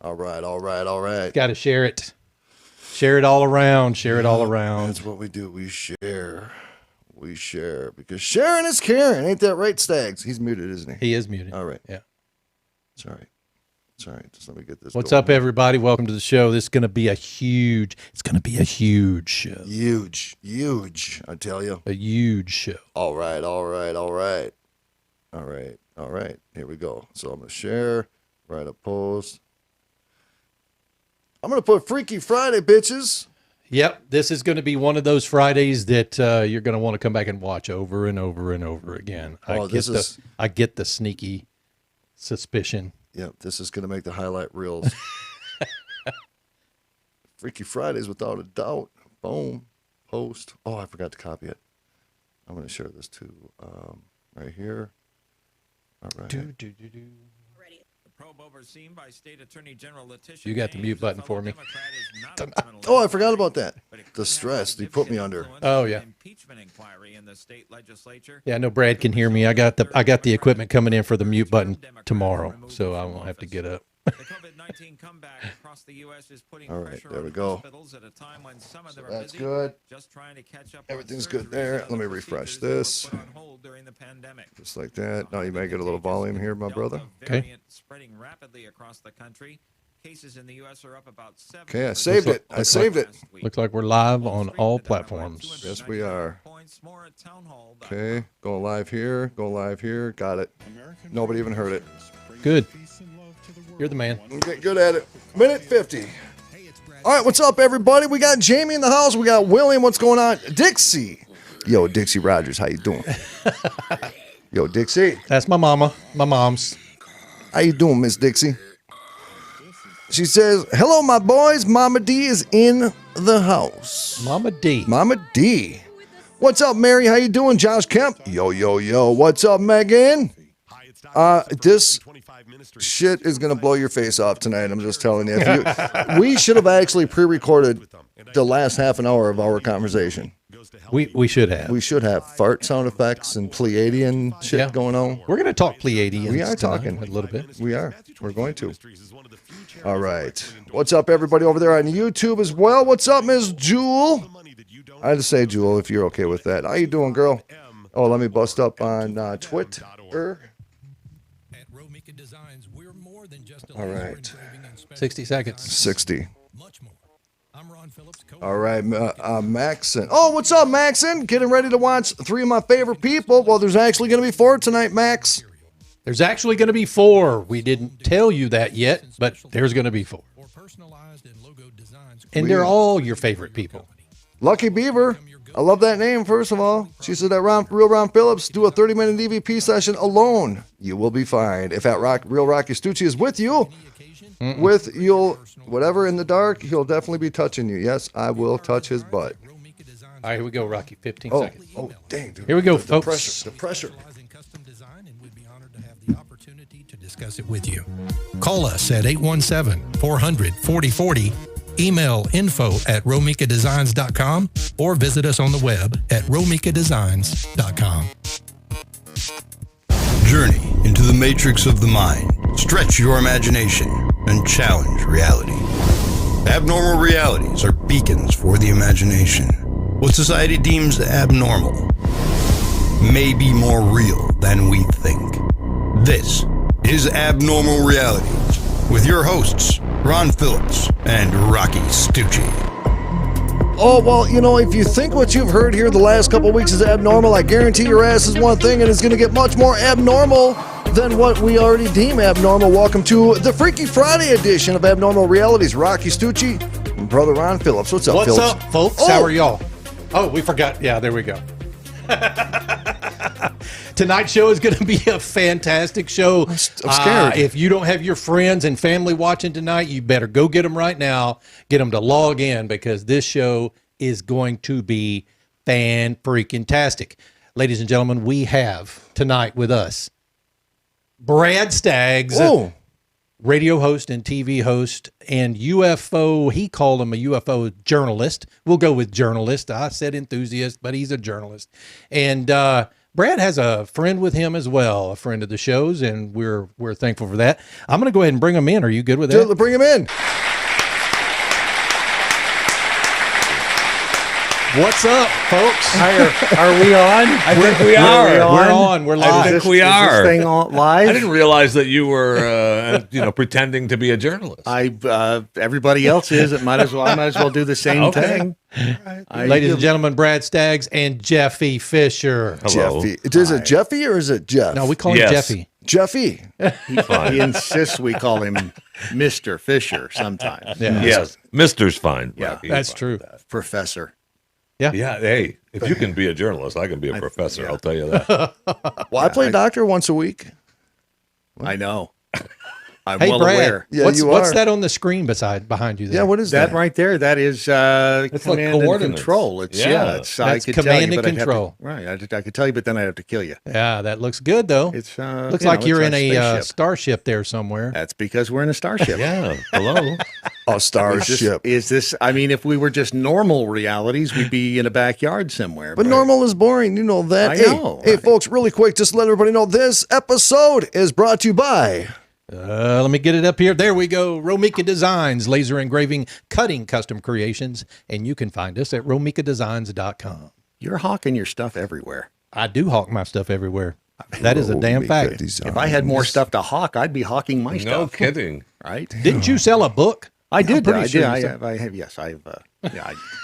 All right. Got to share it. Share it all around. Share it all around. That's what we do. We share. Because sharing is caring. Ain't that right, Staggs? He's muted, isn't he? He is muted. All right. Yeah. It's all right. Just let me get this. What's going. up, everybody? Welcome to the show. This is going to be a huge show. Huge. I tell you. A huge show. All right. Here we go. So I'm going to share, write a post. I'm going to put Freaky Friday, bitches. Yep. This is going to be one of those Fridays that you're going to want to come back and watch over and over and over again. I get the sneaky suspicion. Yep, this is going to make the highlight reels. Freaky Fridays, without a doubt. Boom. Post. Oh, I forgot to copy it. I'm going to share this too. Right here. All right. Probe overseen by State Attorney General Letitia. You got the mute button for me. Oh, I forgot about that. The stress you put me under. Oh yeah. Impeachment inquiry in the state legislature. Yeah, I know Brad can hear me. I got the equipment coming in for the mute button tomorrow, so I won't have to get up. The COVID-19 comeback across the U.S. is putting All right, pressure there we on go. hospitals at a time when some of them are That's busy, good. just trying to catch up. Everything's on good surgeries there. and Let me other refresh procedures this. that were put on hold during the pandemic. Just like that. Now you may get a little volume here, my brother. Delta variant spreading rapidly across the country. Cases in the U.S. are up about 7%. Okay, I saved it. Looks like we're live on all platforms. Yes, we are. Okay, going live here. Got it. Nobody even heard it. Good. You're the man. Okay, good at it. Minute 50. All right, what's up, everybody? We got Jamie in the house. We got William. What's going on? Dixie. Yo, Dixie Rogers, how you doing? Yo, Dixie. That's my mama. My mom's. How you doing, Miss Dixie? She says, hello, my boys. Mama D is in the house. Mama D. Mama D. What's up, Mary? How you doing? Josh Kemp. Yo. What's up, Megan? This shit is going to blow your face off tonight. I'm just telling you. We should have actually pre-recorded the last half an hour of our conversation. We should have. We should have fart sound effects and Pleiadian shit going on. We're going to talk Pleiadians. We are talking a little bit. We are. We're going to. All right. What's up, everybody over there on YouTube as well? What's up, Ms. Jewel? I had to say, Jewel, if you're okay with that. How you doing, girl? Oh, let me bust up on Twitter. All right. 60 seconds. 60. All right, Maxon. Oh, what's up, Maxon? Getting ready to watch 3 of my favorite people. Well, there's actually going to be 4 tonight, Max. There's actually going to be 4. We didn't tell you that yet, but there's going to be 4. And they're all your favorite people. Lucky Beaver. I love that name, first of all. She said that Real Ron Phillips do a 30-minute EVP session alone. You will be fine. If that Real Rocky Stucci is with you, whatever in the dark, he'll definitely be touching you. Yes, I will touch his butt. All right, here we go, Rocky. 15 seconds. Oh, dang, dude. Here we go, the folks. The pressure. Discuss it with you. Call us at 817-400-4040, email info@romikadesigns.com, or visit us on the web at romikadesigns.com. Journey into the matrix of the mind. Stretch your imagination and challenge reality. Abnormal realities are beacons for the imagination. What society deems abnormal may be more real than we think. This is Abnormal Realities with your hosts, Ron Phillips and Rocci Stucci. Oh, well, if you think what you've heard here the last couple of weeks is abnormal, I guarantee your ass is one thing, and it's going to get much more abnormal than what we already deem abnormal. Welcome to the Freaky Friday edition of Abnormal Realities. Rocci Stucci and brother Ron Phillips. What's up, Phillips? What's up, folks? Oh. How are y'all? Oh, we forgot. Yeah, there we go. Tonight's show is going to be a fantastic show. I'm scared. If you don't have your friends and family watching tonight, you better go get them right now. Get them to log in, because this show is going to be fan-freaking-tastic. Ladies and gentlemen, we have tonight with us Brad Staggs, radio host and TV host, and UFO, he called him a UFO journalist. We'll go with journalist. I said enthusiast, but he's a journalist. And Brad has a friend with him as well, a friend of the show's, and we're thankful for that. I'm going to go ahead and bring him in. Are you good with that? Bring him in. What's up, folks? Are we on? I think we are. We're on. We're live. I think we are. Is this thing live? I didn't realize that you were, pretending to be a journalist. Everybody else is. I might as well do the same thing. Ladies and gentlemen, Brad Staggs and Jeffy Fisher. Hello. Jeffy. Is it Jeffy or is it Jeff? No, we call him Jeffy. Jeffy. He insists we call him Mr. Fisher sometimes. Yeah. Yes, Mister's fine. Yeah, That's true. Professor. Yeah, hey, if you can be a journalist, I can be a professor. I'll tell you that. Well, I play doctor once a week. I know. I'm Hey, well Brad, aware. Yeah, what's are. that on the screen behind you there? Yeah, what is That that? right there, that is It's like command and coordinates. control. It's That's I could tell command you, and but I'd have to- control. right, I could tell you, but then I'd have to kill you. Yeah, that looks good, though. It's Looks you like know, you're it's in our a spaceship. starship there somewhere. That's because we're in a starship. Yeah, hello. A starship. Is this? I mean, if we were just normal realities, we'd be in a backyard somewhere. But normal is boring. You know that. I Hey, know, Hey, right. folks, really quick, just to let everybody know this episode is brought to you by. Let me get it up here. There we go. Romika Designs, laser engraving, cutting custom creations. And you can find us at romikadesigns.com. You're hawking your stuff everywhere. I do hawk my stuff everywhere. That is a damn fact. If I had more stuff to hawk, I'd be hawking my No stuff. kidding. Right? Didn't you sell a book? I did. pretty I sure did. you I said- have. I have. Yes, I've.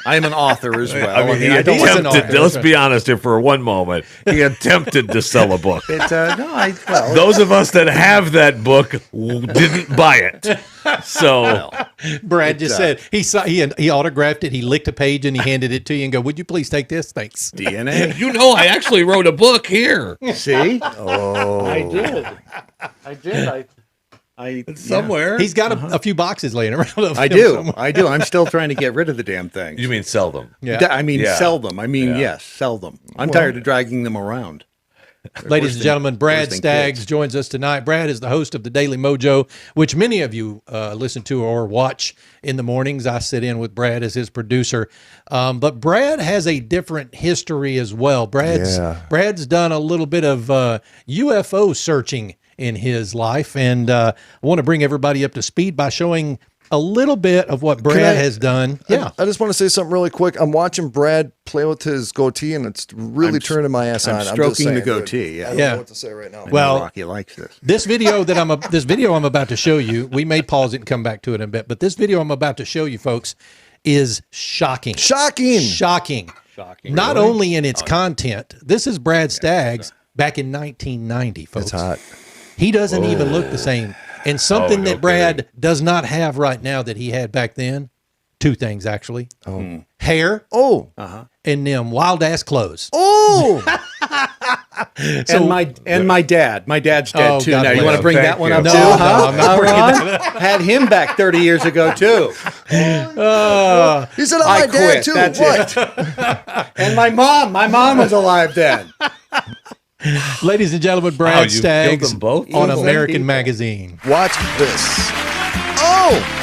I am an author as well. I mean, he I don't. wasn't attempted. author. Let's be honest here for one moment. He attempted to sell a book. No, well, Those of us that have that book didn't buy it. So Brad just said he autographed it. He licked a page and he handed it to you and go, "Would you please take this? Thanks." DNA. you know, I actually wrote a book here. See? Oh, I did. I did. It's somewhere. He's got a few boxes laying around. Of I him do. somewhere. I do. I'm still trying to get rid of the damn thing. You mean sell them? Yeah. I mean, Yeah. sell them. I mean, yes, sell them. I'm tired of dragging them around. Ladies and gentlemen, Brad worse than Staggs kids. joins us tonight. Brad is the host of the Daily Mojo, which many of you listen to or watch in the mornings. I sit in with Brad as his producer. But Brad has a different history as well. Brad's done a little bit of UFO searching in his life, and I want to bring everybody up to speed by showing a little bit of what Brad has done. Yeah. I just want to say something really quick. I'm watching Brad play with his goatee, and it's really turning my ass on. I'm just stroking the saying, goatee. Yeah. I don't Yeah. know what to say right now. Well, Rocky likes this. This video I'm about to show you, we may pause it and come back to it in a bit, but this video I'm about to show you folks is shocking. Shocking. Not only in its content. This is Brad Staggs back in 1990, folks. It's hot. He doesn't even look the same. And something no that Brad does not have right now that he had back then, two things actually. Hair Oh. and them wild ass clothes. Oh. And my dad. My dad's dead Oh, too. God Now you bless want to him. bring Thank that one you. up No, too? no, Huh? I'm not bringing Ron? Had him back 30 years ago too. He said, "Oh, I my dad quit. too." That's What? And my mom was alive then. Ladies and gentlemen, Wow, Brad you Staggs killed them both? on Evil American people. Magazine. Watch this. Oh.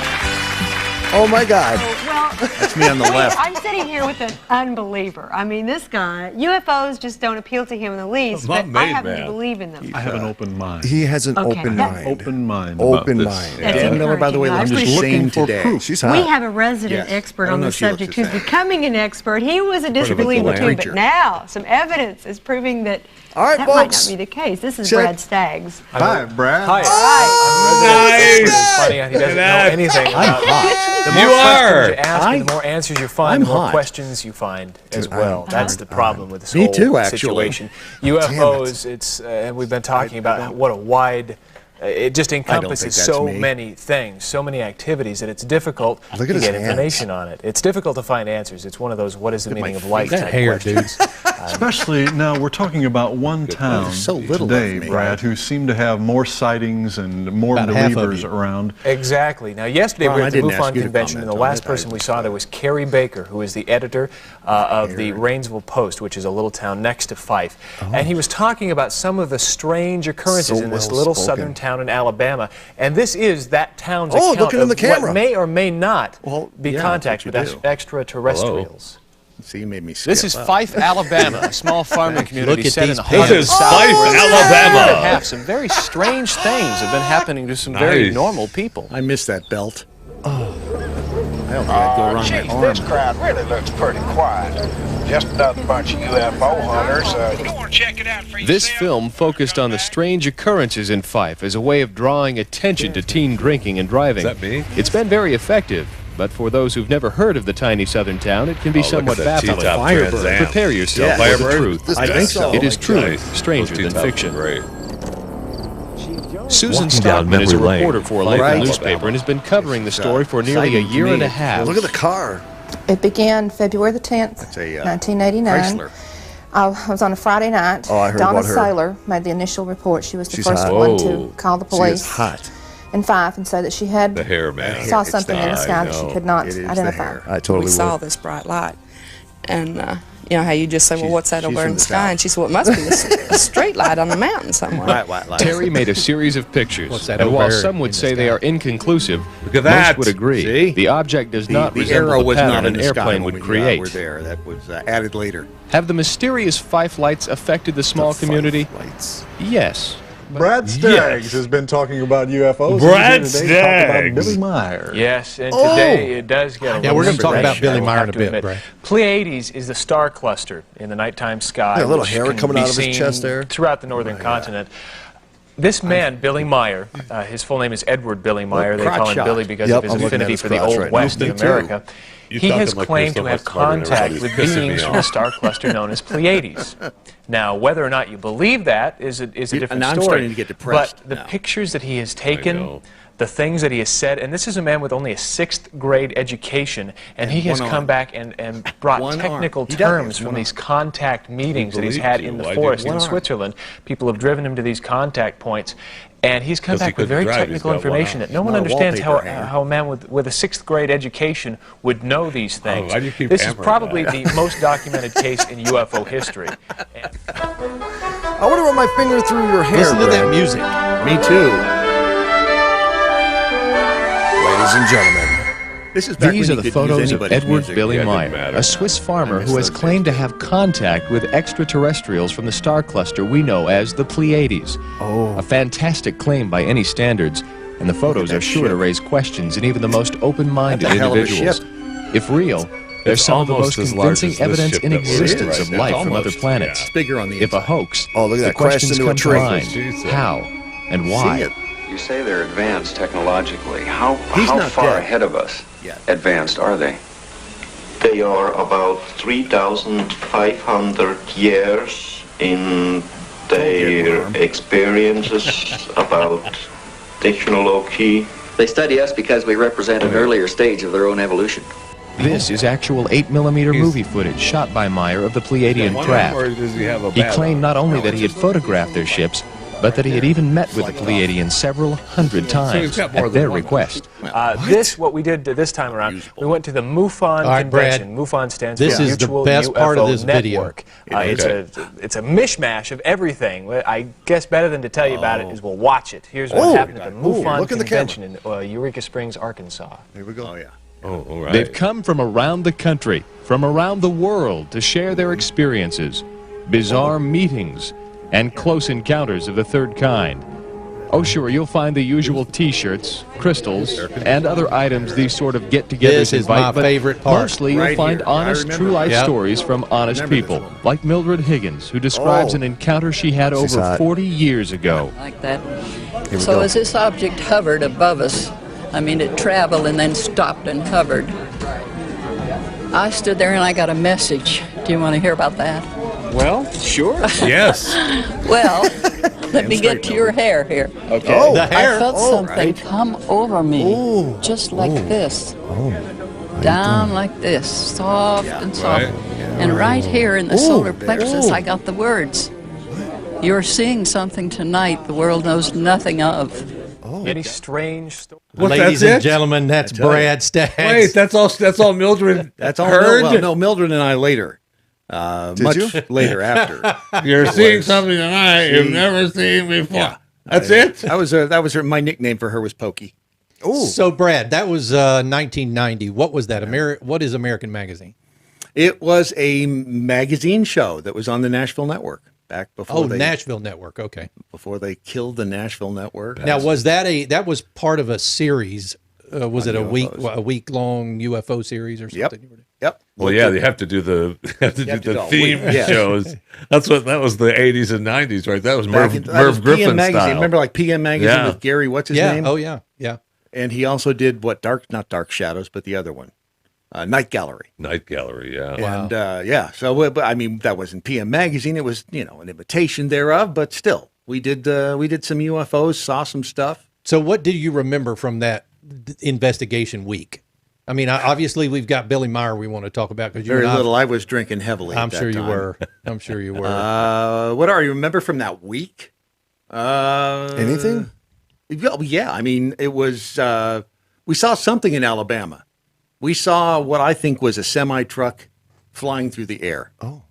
Oh my God. Well, That's me on the left. I'm sitting here with an unbeliever. I mean, this guy, UFOs just don't appeal to him in the least, Not but I made, happen man. to believe in them. I have an open mind. He has an Okay, open that- mind. Open mind. about Open this. mind. That's Dan Miller, by the way, encouraging. looks I'm the pretty- same looking for today. proof. She's hot. We have a resident Yes. expert I don't on know the if she looks subject the who's same. becoming an expert. He was a a disbeliever too, preacher. but now some evidence is proving that All right, that folks. might not be the case. This is Check. Brad Staggs. Hi, Brad. Hi. Nice. It's funny how he doesn't know anything about The more You questions are. you ask, and the more answers you find, I'm the more hot. questions you find as well. That's the problem with this Me whole too, actually. situation. UFOs, it's and we've been talking about what a wide. It just encompasses that's so me. many things, so many activities that it's difficult Look to at his get hands. information on it. It's difficult to find answers. It's one of those "what is the meaning of life?" That type hair, questions. dudes. Especially now, we're talking about one town There's so little today, of me. Brad, who seem to have more sightings and more About half of believers you. around. Exactly. Now, yesterday Ron, we I were at the didn't ask MUFON you to convention, and the comment on last it. person we saw there was Carrie Baker, who is the editor of the Rainsville Post, which is a little town next to Fife. And he was talking about some of the strange occurrences So in this well little spoken. southern town in Alabama. And this is that town's Oh, account looking in of the camera. what may or may not Well, be yeah, contact that's with what you do. extraterrestrials. See, you made me skip This is up. Fife, Alabama, a small farming community Look at set in these the pictures. heart of This the is South. Fife, where Alabama. some very strange things have been happening to some very Nice. normal people. I missed that belt. I don't think I'd go around my Geez, arm. this crowd really looks pretty quiet. Just another bunch of UFO hunters. You want to check it out for yourself? This film focused on the strange occurrences in Fife as a way of drawing attention to teen drinking and driving. Is that me? It's been very effective, but for those who've never heard of the tiny southern town, it can be somewhat baffling. Firebird. Prepare yourself Yeah. for the Firebird? truth. I think so. It is true, Nice. stranger Those than T-tops fiction. are great. Susan Walking down Stockman is a memory lane. reporter for a Right. local Alabama. newspaper and has been covering the story for nearly a exciting to year and me. a half. Look at the car. It began February the 10th, That's a 1989. Chrysler. I was on a Friday night. Oh, I heard Donna about her. Saylor made the initial report. She was the She's first hot. one Whoa. to call the She police is hot. in Fife and say that she had The hair, man. saw It's something in the the- sky I that she know. could not It is the identify. hair. I totally we saw would. this bright light. And, you know, how you just say, well, She's- what's that she's over from in the the sky? South. And she said, well, it must be a street light on the mountain somewhere. Right. Terry made a series of pictures, What's that and while over some in would the say they sky? are inconclusive, Look at that. most would agree. See? The object does not The resemble arrow the was pattern not in an the sky airplane when would we create. were there. That was added later. Have the mysterious Fife lights affected the small community? Lights. Yes. Brad Staggs has been talking about UFOs. Brad He's here today to talk about Staggs. Billy Meyer. Yes, and today it does get a Yeah, we're going gonna talk about Billy Meyer in a bit, Brad. Pleiades is the star cluster in the nighttime sky. Yeah, a little which hair can coming be out of his seen chest there. throughout the northern continent. This man, Billy Meyer, his full name is Edward Billy Meyer. They call crotch him shot. Billy because Yep, of his I'm looking at affinity his for the crotch Old right now. West of Me too. America. You He talking has like claimed you're to so have much smarter than contact everybody. with It's pissing beings me from the off. star cluster known as Pleiades. Now, whether or not you believe that is a different now I'm story. starting to get depressed But the now. pictures that he has know. taken, the things that he has said, and this is a man with only a 6th grade education, and he has one come arm. back and brought One arm. technical He does. terms One from arm. these contact meetings that he's believed had you. in the Why forest didn't in you? One arm. Switzerland. People have driven him to these contact points, and he's come 'Cause he back with couldn't very drive, he's technical got one information arm. that no one Not a understands wallpaper hanger. how a man with a 6th grade education would know these things. why do you keep This is hammering probably that? the most documented case in UFO history. I want to run my finger through your hair. Listen to that Brad. music. Me too. Ladies and gentlemen. This is back These when are you the could use photos of anybody's Edward music. Billy Yeah, it didn't Meyer, matter. a Swiss farmer I who miss has those claimed to days. have contact with extraterrestrials from the star cluster we know as the Pleiades. A fantastic claim by any standards, and the photos that are sure to ship. raise questions in even the most open-minded That's a hell of a individuals. ship. If real, there's It's some of the almost most as large convincing as this evidence ship in that we're in existence right of now. life from other Almost, planets. It's bigger on the If a inside. hoax, Oh, look at the that. Crashed questions into a come to tree. mind. How and why? See it. You say they're advanced technologically. How He's not far dead. ahead of us Yet. advanced are they? They are about 3,500 years in their experiences about technology. They study us because we represent an earlier stage of their own evolution. This is actual 8mm movie footage shot by Meyer of the Pleiadian craft. Or does he have a He bad claimed arm? not only that he had photographed their ships, but that he had even met with the Pleiadians several hundred times got more at than their one. request. What we did this time around, we went to the MUFON All right, convention. Brad, MUFON stands this for is the Mutual best part of UFO this video. Network. It's a mishmash of everything. I guess better than to tell you about it is we'll watch it. Here's what happened at the MUFON look at the convention in Eureka Springs, Arkansas. Here we go. Oh, yeah. Oh, all right. They've come from around the country, from around the world to share their experiences, bizarre meetings, and close encounters of the third kind. Oh, sure, you'll find the usual T-shirts, crystals, and other items these sort of get-togethers This is invite, my but favorite part. mostly you'll Right find here. I honest, remember. true-life Yep. stories from honest Remember this people, one. like Mildred Higgins, who describes Oh. an encounter she had She's over hot. 40 years ago. Like that. Here we So go. as this object hovered above us, I mean, it traveled and then stopped and hovered. I stood there and I got a message. Do you want to hear about that? Well, sure. Yes. Well, let me get to your hair here. Okay. Oh, The hair. I felt Oh, something come over me, just like this. Down like this, soft and soft. Right. And right here in the solar plexus, Ooh. I got the words. You're seeing something tonight the world knows nothing of. Any strange stories? What, Ladies that's and it? gentlemen, that's tell you. Brad Staggs. Wait, that's all Mildred That's all. heard? Well, no, Mildred and I later. Much you? later after. You're seeing something tonight you've never seen before. Yeah. That's it? That was her. My nickname for her was Pokey. So, Brad, that was 1990. What was that? What is American Magazine? It was a magazine show that was on the Nashville Network back before Nashville Network. Okay. Before they killed the Nashville Network. Now, was that was part of a series? Was it a week long UFO series or something? Yep. Well, yeah, they have to do the theme shows. That was the 80s and 90s, right? That was Merv Griffin PM Magazine. style. Remember, like PM Magazine with Gary? What's his name? Oh yeah, yeah. And he also did not Dark Shadows, but the other one, Night Gallery. Night Gallery, yeah. And so but, I mean, that wasn't PM Magazine. It was an imitation thereof, but still, we did some UFOs, saw some stuff. So, what do you remember from that investigation week? I mean, obviously, we've got Billy Meyer we want to talk about because very little. I was drinking heavily. I'm sure you were. I'm sure you were. What are you remember from that week? Anything? Yeah, I mean, it was. We saw something in Alabama. We saw what I think was a semi-truck flying through the air. Oh,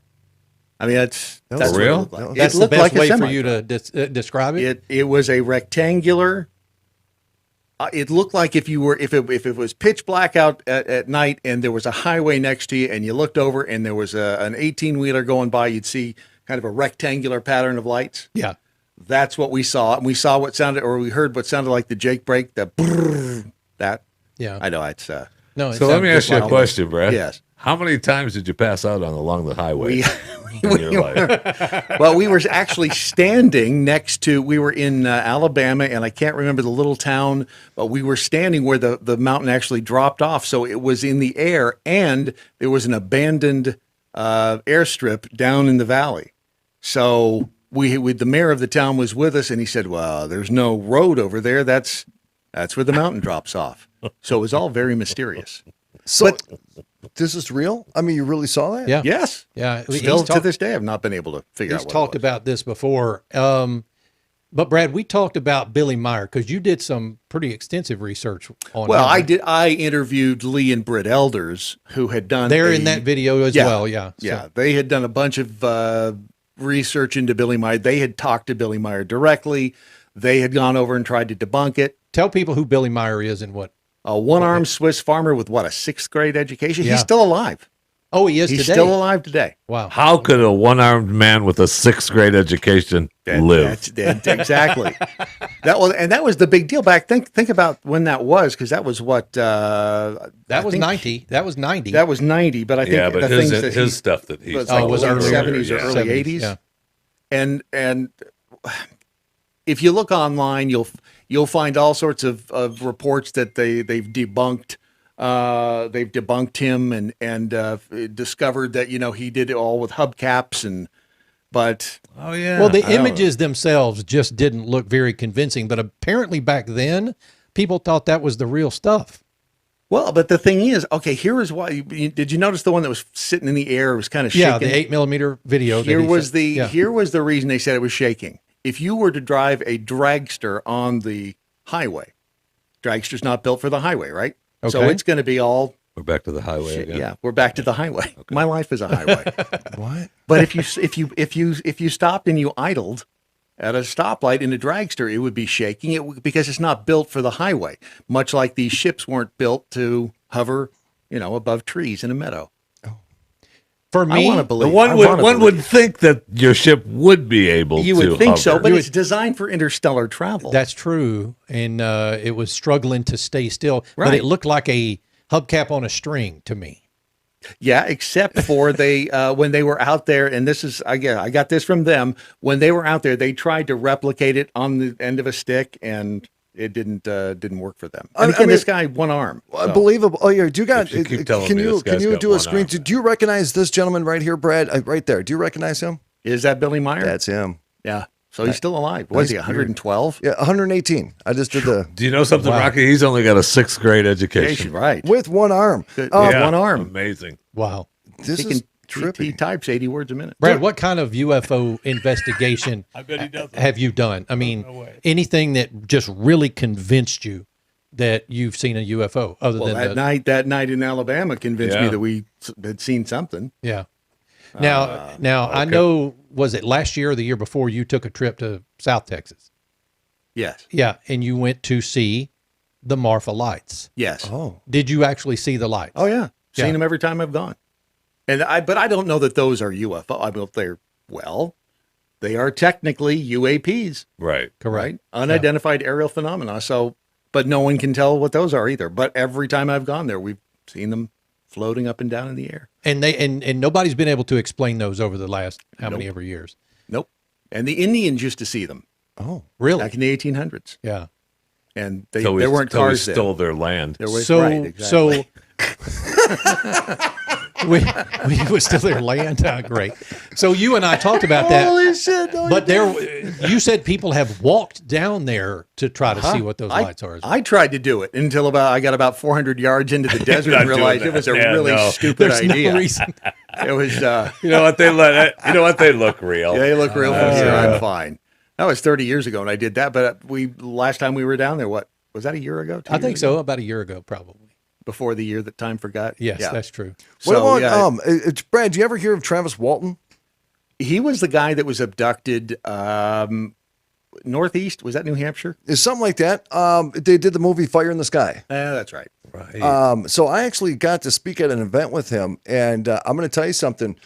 I mean, that's real. That's the best way for you to describe it. It was a rectangular. It looked like if it was pitch black out at night and there was a highway next to you and you looked over and there was an 18-wheeler going by, you'd see kind of a rectangular pattern of lights. Yeah. That's what we saw. And we saw we heard what sounded like the Jake brake, the brrr, that. Yeah. I know it's no. So let me ask you a question, Brad. Yes. How many times did you pass out along the highway? We were actually standing we were in Alabama, and I can't remember the little town, but we were standing where the mountain actually dropped off. So it was in the air, and there was an abandoned airstrip down in the valley. So the mayor of the town was with us, and he said, well, there's no road over there. That's where the mountain drops off. So it was all very mysterious. So this is real? I mean, you really saw that? Yeah. Yes. Yeah. Still to this day, I've not been able to figure out He's what talked about this before. But Brad, we talked about Billy Meyer because you did some pretty extensive research on Well, him. I did. I interviewed Lee and Britt Elders, who had done. They're in that video as well. Yeah. Yeah. They had done a bunch of research into Billy Meyer. They had talked to Billy Meyer directly. They had gone over and tried to debunk it. Tell people who Billy Meyer is and what. A one-armed Swiss farmer with a 6th grade education. Yeah. He's still alive. Oh, he is He's today? still alive today. Wow. How could a one-armed man with a 6th grade education live? Exactly. That was the big deal back. Think about when that was, because that was what. That was 90. That was 90. That was 90. But I think but his stuff that he was earlier, 70s or early 80s. Yeah. And if you look online, you'll find all sorts of reports that they've debunked. They've debunked him and discovered that he did it all with hubcaps but oh yeah. Well, the images themselves just didn't look very convincing, but apparently back then people thought that was the real stuff. Well, but the thing is, okay, here is why. Did you notice the one that was sitting in the air? It was kind of shaking. Yeah, the 8mm video. Here was the reason they said it was shaking. If you were to drive a dragster on the highway, dragster's not built for the highway, right? Okay. So it's going to be all. We're back to the highway again. Yeah, we're back to the highway. Okay. My life is a highway. What? But if you stopped and you idled at a stoplight in a dragster, it would be shaking because it's not built for the highway. Much like these ships weren't built to hover, above trees in a meadow. For me, one would think that your ship would be able to. You would think so, hover. but it's designed for interstellar travel. That's true, and it was struggling to stay still, Right. but it looked like a hubcap on a string to me. Yeah, except for when they were out there, and this is I got this from them. When they were out there, they tried to replicate it on the end of a stick, and it didn't work for them. And again, this guy one arm. Unbelievable. Oh yeah, do you got? Can you got do a one screen? arm. Do you recognize this gentleman right here, Brad? Right there. Do you recognize him? Is that Billy Meyer? That's him. Yeah. So he's still alive. Was he 112? Yeah, 118. I just did the. Do you know something, Rocky? He's only got a 6th grade education. Right. With one arm. One arm. Amazing. Wow. This is trippy. He types 80 words a minute. Brad, what kind of UFO investigation I bet he does. have you done? I mean, anything that just really convinced you that you've seen a UFO other than that night in Alabama convinced me that we had seen something. Yeah. Now, okay. I know, was it last year or the year before you took a trip to South Texas? Yes. Yeah, and you went to see the Marfa lights. Yes. Oh. Did you actually see the lights? Oh, yeah. Seen them every time I've gone. But I don't know that those are UFO. I mean, they are technically UAPs. Right. Correct. Right? Unidentified aerial phenomena. So, but no one can tell what those are either. But every time I've gone there, we've seen them floating up and down in the air. And and nobody's been able to explain those over the last many ever years. Nope. And the Indians used to see them. Oh, really? Back in the 1800s. Yeah. And there weren't cars. We stole their land. There was, right, exactly. we was still their land. Great. So you and I talked about that. Holy shit! No, but you said people have walked down there to try to see what those lights are. I tried to do it until I got about 400 yards into the desert and realized it was a really stupid idea. No reason. It was. You know what they They look real. Yeah, they look real from here. I'm fine. That was 30 years ago when I did that. But last time we were down there, what was that? A year ago? I think so. About a year ago, probably. Before the year that time forgot. Yes, that's true. What about Brad? Do you ever hear of Travis Walton? He was the guy that was abducted northeast. Was that New Hampshire? Is something like that. They did the movie Fire in the Sky. That's right. Right. So I actually got to speak at an event with him, and I'm going to tell you something.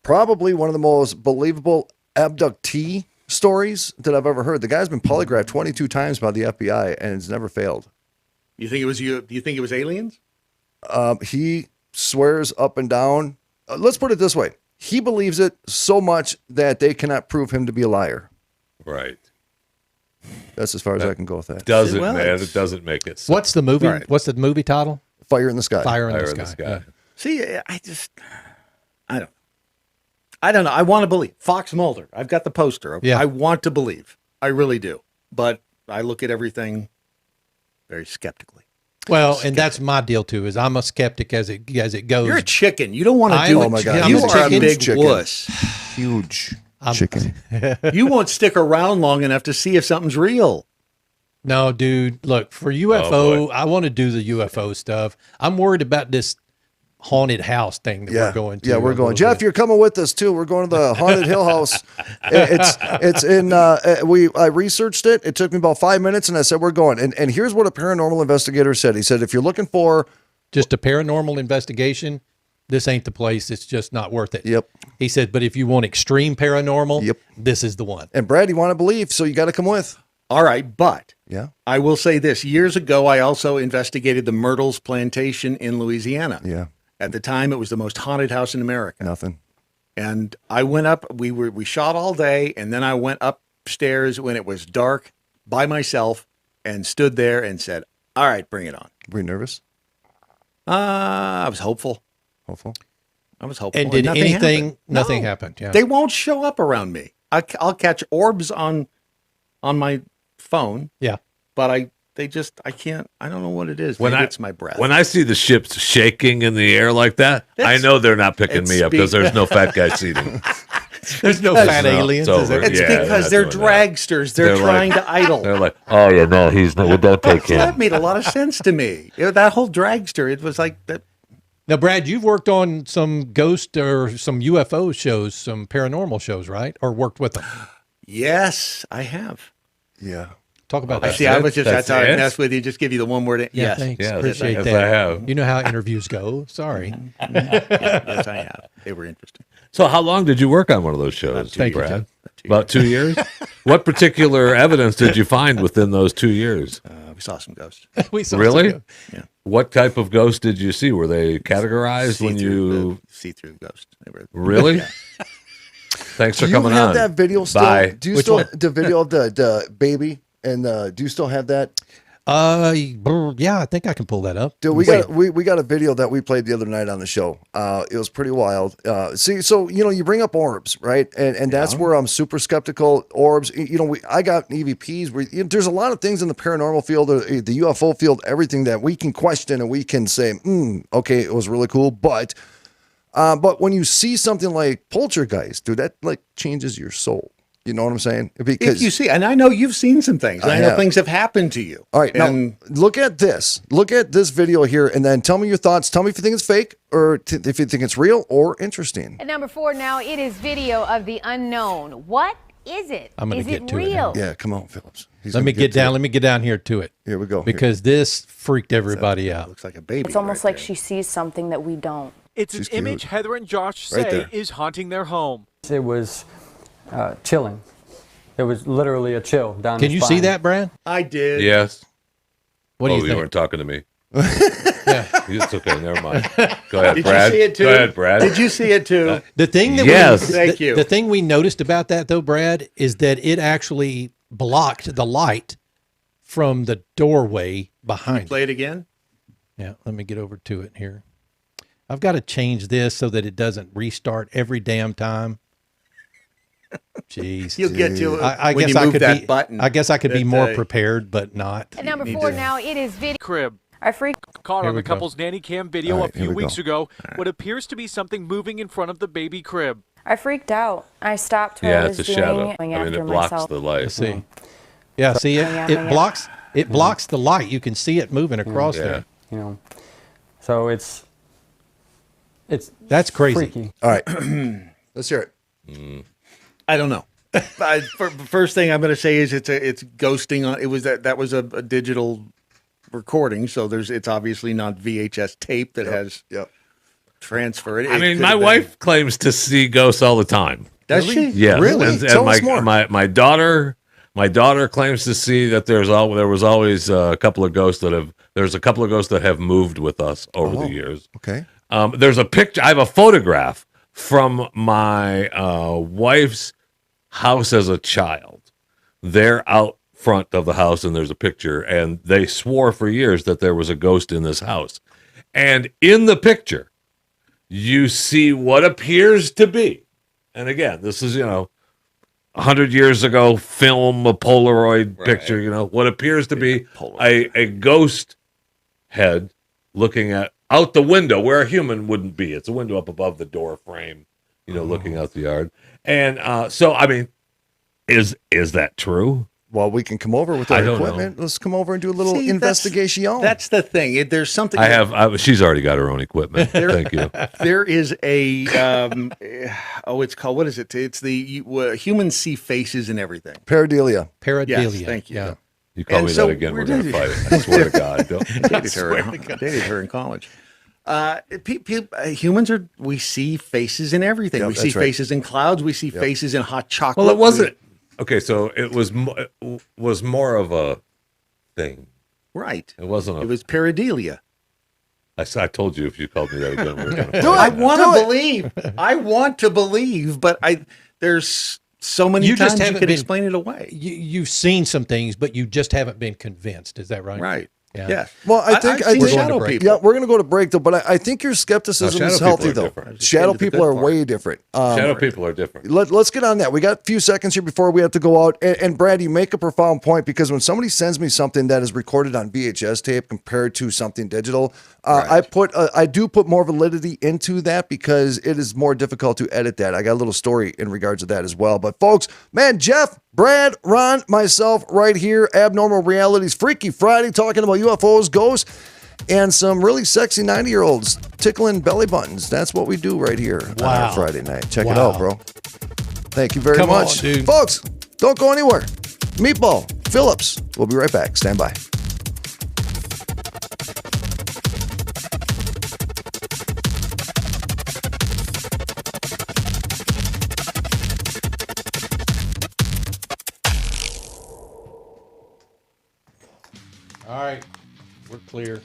Probably one of the most believable abductee stories that I've ever heard. The guy's been polygraphed 22 times by the FBI, and it's never failed. You think it was you? Do you think it was aliens? He swears up and down. Let's put it this way. He believes it so much that they cannot prove him to be a liar. Right. That's as far as I can go with that. It doesn't make it so. What's the movie? Right. What's the movie title? Fire in the Sky. Fire in the Sky. Yeah. See, I don't know. I want to believe. Fox Mulder. I've got the poster. Yeah. I want to believe. I really do. But I look at everything very skeptically. Well, and that's my deal too. Is I'm a skeptic as it goes. You're a chicken. You don't want to do it. Oh my God. You are a big wuss. Huge chicken. You won't stick around long enough to see if something's real. No, dude. Look, for UFO, I want to do the UFO stuff. I'm worried about this haunted house thing that we're going to. Yeah, we're going. Jeff, you're coming with us too. We're going to the Haunted Hill House. It's in. I researched it. It took me about 5 minutes, and I said we're going. And here's what a paranormal investigator said. He said if you're looking for just a paranormal investigation, this ain't the place. It's just not worth it. Yep. He said, but if you want extreme paranormal, this is the one. And Brad, you want to believe, so you got to come with. All right, but yeah, I will say this. Years ago, I also investigated the Myrtles Plantation in Louisiana. Yeah. At the time, it was the most haunted house in America. Nothing. And I went up. We shot all day, and then I went upstairs when it was dark by myself and stood there and said, "All right, bring it on." Were you nervous? I was hopeful. Hopeful. I was hopeful. And did nothing anything? happened. Nothing No. happened. Yeah. They won't show up around me. I'll catch orbs on my phone. Yeah. But I can't. I don't know what it is. Maybe it's my breath. When I see the ships shaking in the air like that, I know they're not picking me up because there's no fat guy seating. There's no fat aliens. It's because they're dragsters. They're trying to idle. They're like, oh yeah, no, don't take him. That made a lot of sense to me. That whole dragster. It was like that. Now, Brad, you've worked on some ghost or some UFO shows, some paranormal shows, right? Or worked with them? Yes, I have. Yeah. Talk about that. See, that's how I mess with you. Just give you the one word. Yeah, yes. thanks. Yes, Appreciate yes, that. I have. You know how interviews go. Sorry. Yes, I have. They were interesting. So how long did you work on one of those shows, Thank you, Brad? About 2 years? What particular evidence did you find within those 2 years? We saw some ghosts. We saw Really? some ghosts. Yeah. What type of ghosts did you see? Were they categorized when you see-through ghosts? They were really? Yeah. Thanks for Do coming you have on. that video still? Bye. Do you Which still one? the video of the baby? And do you still have that? Yeah, I think I can pull that up. Dude, we got a video that we played the other night on the show. It was pretty wild. See, so you bring up orbs, right? And that's where I'm super skeptical. Orbs, I got EVPs. There's a lot of things in the paranormal field, the UFO field, everything that we can question and we can say, okay, it was really cool, but when you see something like poltergeist, dude, that like changes your soul. You know what I'm saying? Because if you see, and I know you've seen some things. I know things have happened to you. All right, now look at this. Look at this video here, and then tell me your thoughts. Tell me if you think it's fake or if you think it's real or interesting. At number 4 now, it is video of the unknown. What is it? I'm going to get to real? it. Yeah, come on, Phillips. Let me get down. Let me get down here to it. Here we go. Because this freaked everybody out. Looks like a baby. It's almost like she sees something that we don't. It's an image Heather and Josh say is haunting their home. It was chilling. It was literally a chill down Can the you spine. see that, Brad? I did. Yes. What do you think? You weren't talking to me. It's okay. Never mind. Go ahead, Brad. Did you see it too? Go ahead, Brad. Did you see it too? The thing that Thank you. The thing we noticed about that though, Brad, is that it actually blocked the light from the doorway behind. Play it again. Yeah, let me get over to it here. I've got to change this so that it doesn't restart every damn time. Jeez, You'll get to it I when guess you I move could that be. button. I guess I could be more prepared, but not. At number 4 now, it is video. Crib. I freaked Caught Here on we the go. couple's nanny cam video All a right, here few we weeks go. ago. What appears to be something moving in front of the baby crib. I freaked out. I stopped what I Yeah, was it's a doing. shadow. Going I mean, after it blocks myself. the light. Let's see. Yeah, see it. It blocks. It blocks the light. You can see it moving across there. You know, so it's That's crazy. freaky. All right. Let's hear it. I don't know. First thing I'm going to say is it's ghosting on. It was that was a digital recording, so it's obviously not VHS tape that has transferred. I mean, my wife claims to see ghosts all the time. Does she? Yes. Really? And Tell us more. my daughter claims to see that there was always a couple of ghosts that have moved with us over the years. Okay. There's a picture. I have a photograph from my wife's house as a child. They're out front of the house, and there's a picture, and they swore for years that there was a ghost in this house. And in the picture, you see what appears to be, and again, this is 100 years ago, film, a Polaroid picture, what appears to be a ghost head looking out the window where a human wouldn't be. It's a window up above the door frame, looking out the yard. And so, I mean, is that true? Well, we can come over with our equipment. Let's come over and do a little investigation. That's the thing. There's something. She's already got her own equipment. Thank you. There is a. It's called, what is it? It's the humans see faces and everything. Pareidolia. Yes, thank you. Yeah. You call me that again, we're going to fight. I swear to God. Dated her in college. Humans we see faces in everything. Yep, we see that's right. faces in clouds. We see faces in hot chocolate. Well, it wasn't. Okay, so it was more of a thing. Right. It wasn't. It was pareidolia. I told you if you called me that again, we were going to. I want to believe. I want to believe, but there's so many times you could explain it away. You've seen some things, but you just haven't been convinced. Is that right? Right. Yeah. Yes. Well, I think shadow people. Yeah, we're going to go to break though, but I think your skepticism is healthy though. Shadow people are way different. Shadow people are different. Let's get on that. We got a few seconds here before we have to go out. And Brad, you make a profound point because when somebody sends me something that is recorded on VHS tape compared to something digital, I do put more validity into that because it is more difficult to edit that. I got a little story in regards to that as well. But folks, man, Jeff, Brad, Ron, myself, right here, Abnormal Realities, Freaky Friday, talking about UFOs, ghosts, and some really sexy 90-year-olds tickling belly buttons. That's what we do right here on our Friday night. Check it out, bro. Thank you very much. on, dude. Folks, don't go anywhere. Meatball, Phillips. We'll be right back. Stand by. All right, we're clear.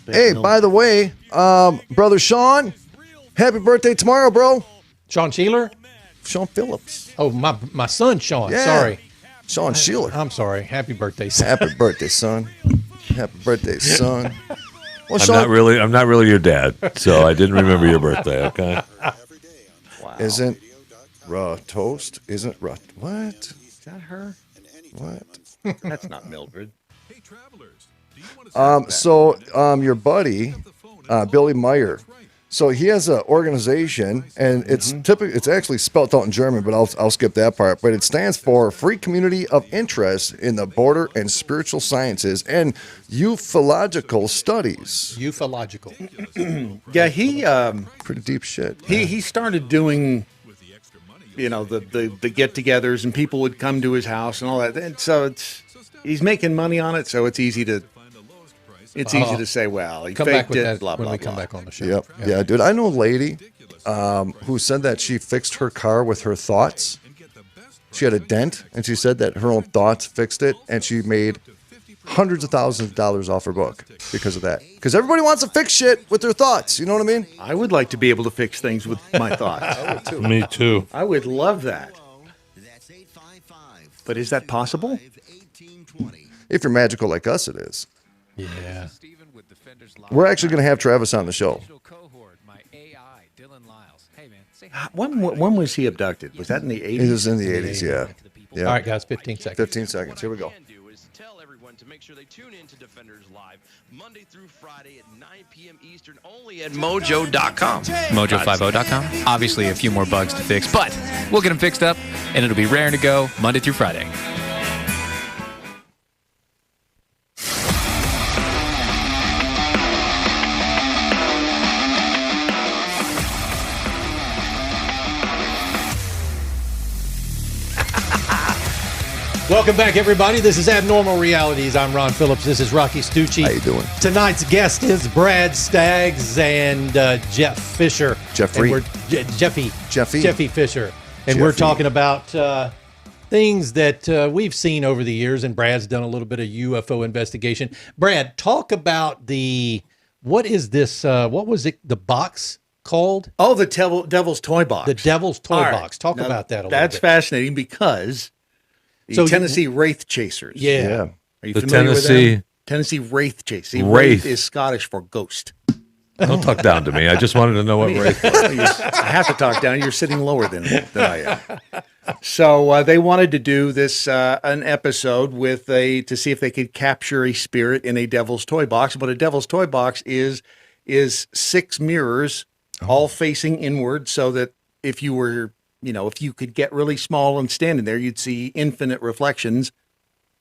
Hey, by the way, brother Sean, happy birthday tomorrow, bro. Sean Sheeler? Sean Phillips. Oh, my son Sean. Yeah. Sorry. Sean Sheeler. I'm sorry. Happy birthday, son. Happy birthday, son. Happy birthday, son. Well, I'm not really your dad, so I didn't remember your birthday, okay? Wow. Isn't toast? Isn't what? Is that her? What? That's not Mildred. Your buddy, Billy Meyer. So he has an organization, and it's it's actually spelled out in German, but I'll skip that part. But it stands for Free Community of Interest in the Border and Spiritual Sciences and Ufological Studies. Ufological. Yeah, he pretty deep shit. He started doing, the get-togethers, and people would come to his house and all that. And so he's making money on it, so it's easy to It's easy to say, well, he Come back faked with it, that blah, when blah, we blah. come back on the show. Yep. Yeah, dude. I know a lady who said that she fixed her car with her thoughts. She had a dent, and she said that her own thoughts fixed it, and she made hundreds of thousands of dollars off her book because of that. Because everybody wants to fix shit with their thoughts. You know what I mean? I would like to be able to fix things with my thoughts. Me too. I would love that. But is that possible? If you're magical like us, it is. Yeah. We're actually going to have Travis on the show. When was he abducted? Was that in the 80s? It was in the 80s, yeah. All right, guys, 15 seconds. 15 seconds. Here we go. Tell everyone to make sure they tune in to Defenders Live Monday through Friday at 9 p.m. Eastern only at mojo.com. Mojo50.com. Obviously, a few more bugs to fix, but we'll get them fixed up, and it'll be raring to go Monday through Friday. Welcome back, everybody. This is Abnormal Realities. I'm Ron Phillips. This is Rocky Stucci. How you doing? Tonight's guest is Brad Staggs and Jeff Fisher. Jeffrey. And Jeffy Fisher. And Jeffy. we're talking about things that we've seen over the years, and Brad's done a little bit of UFO investigation. Brad, talk about what is this, what was it, the box called? Oh, the Devil's Toy Box. The Devil's Toy All right. Box. Talk Now, about that a little bit. That's fascinating because the Tennessee Wraith Chasers. Yeah. Are you The familiar with Tennessee- them? Tennessee Wraith Chase. See, Wraith. Wraith is Scottish for ghost. Don't talk down to me. I just wanted to know what Wraith was. I have to talk down. You're sitting lower than I am. So they wanted to do this an episode with to see if they could capture a spirit in a Devil's Toy Box. But a Devil's Toy Box is 6 mirrors all facing inward, so that if you were, if you could get really small and standing there, you'd see infinite reflections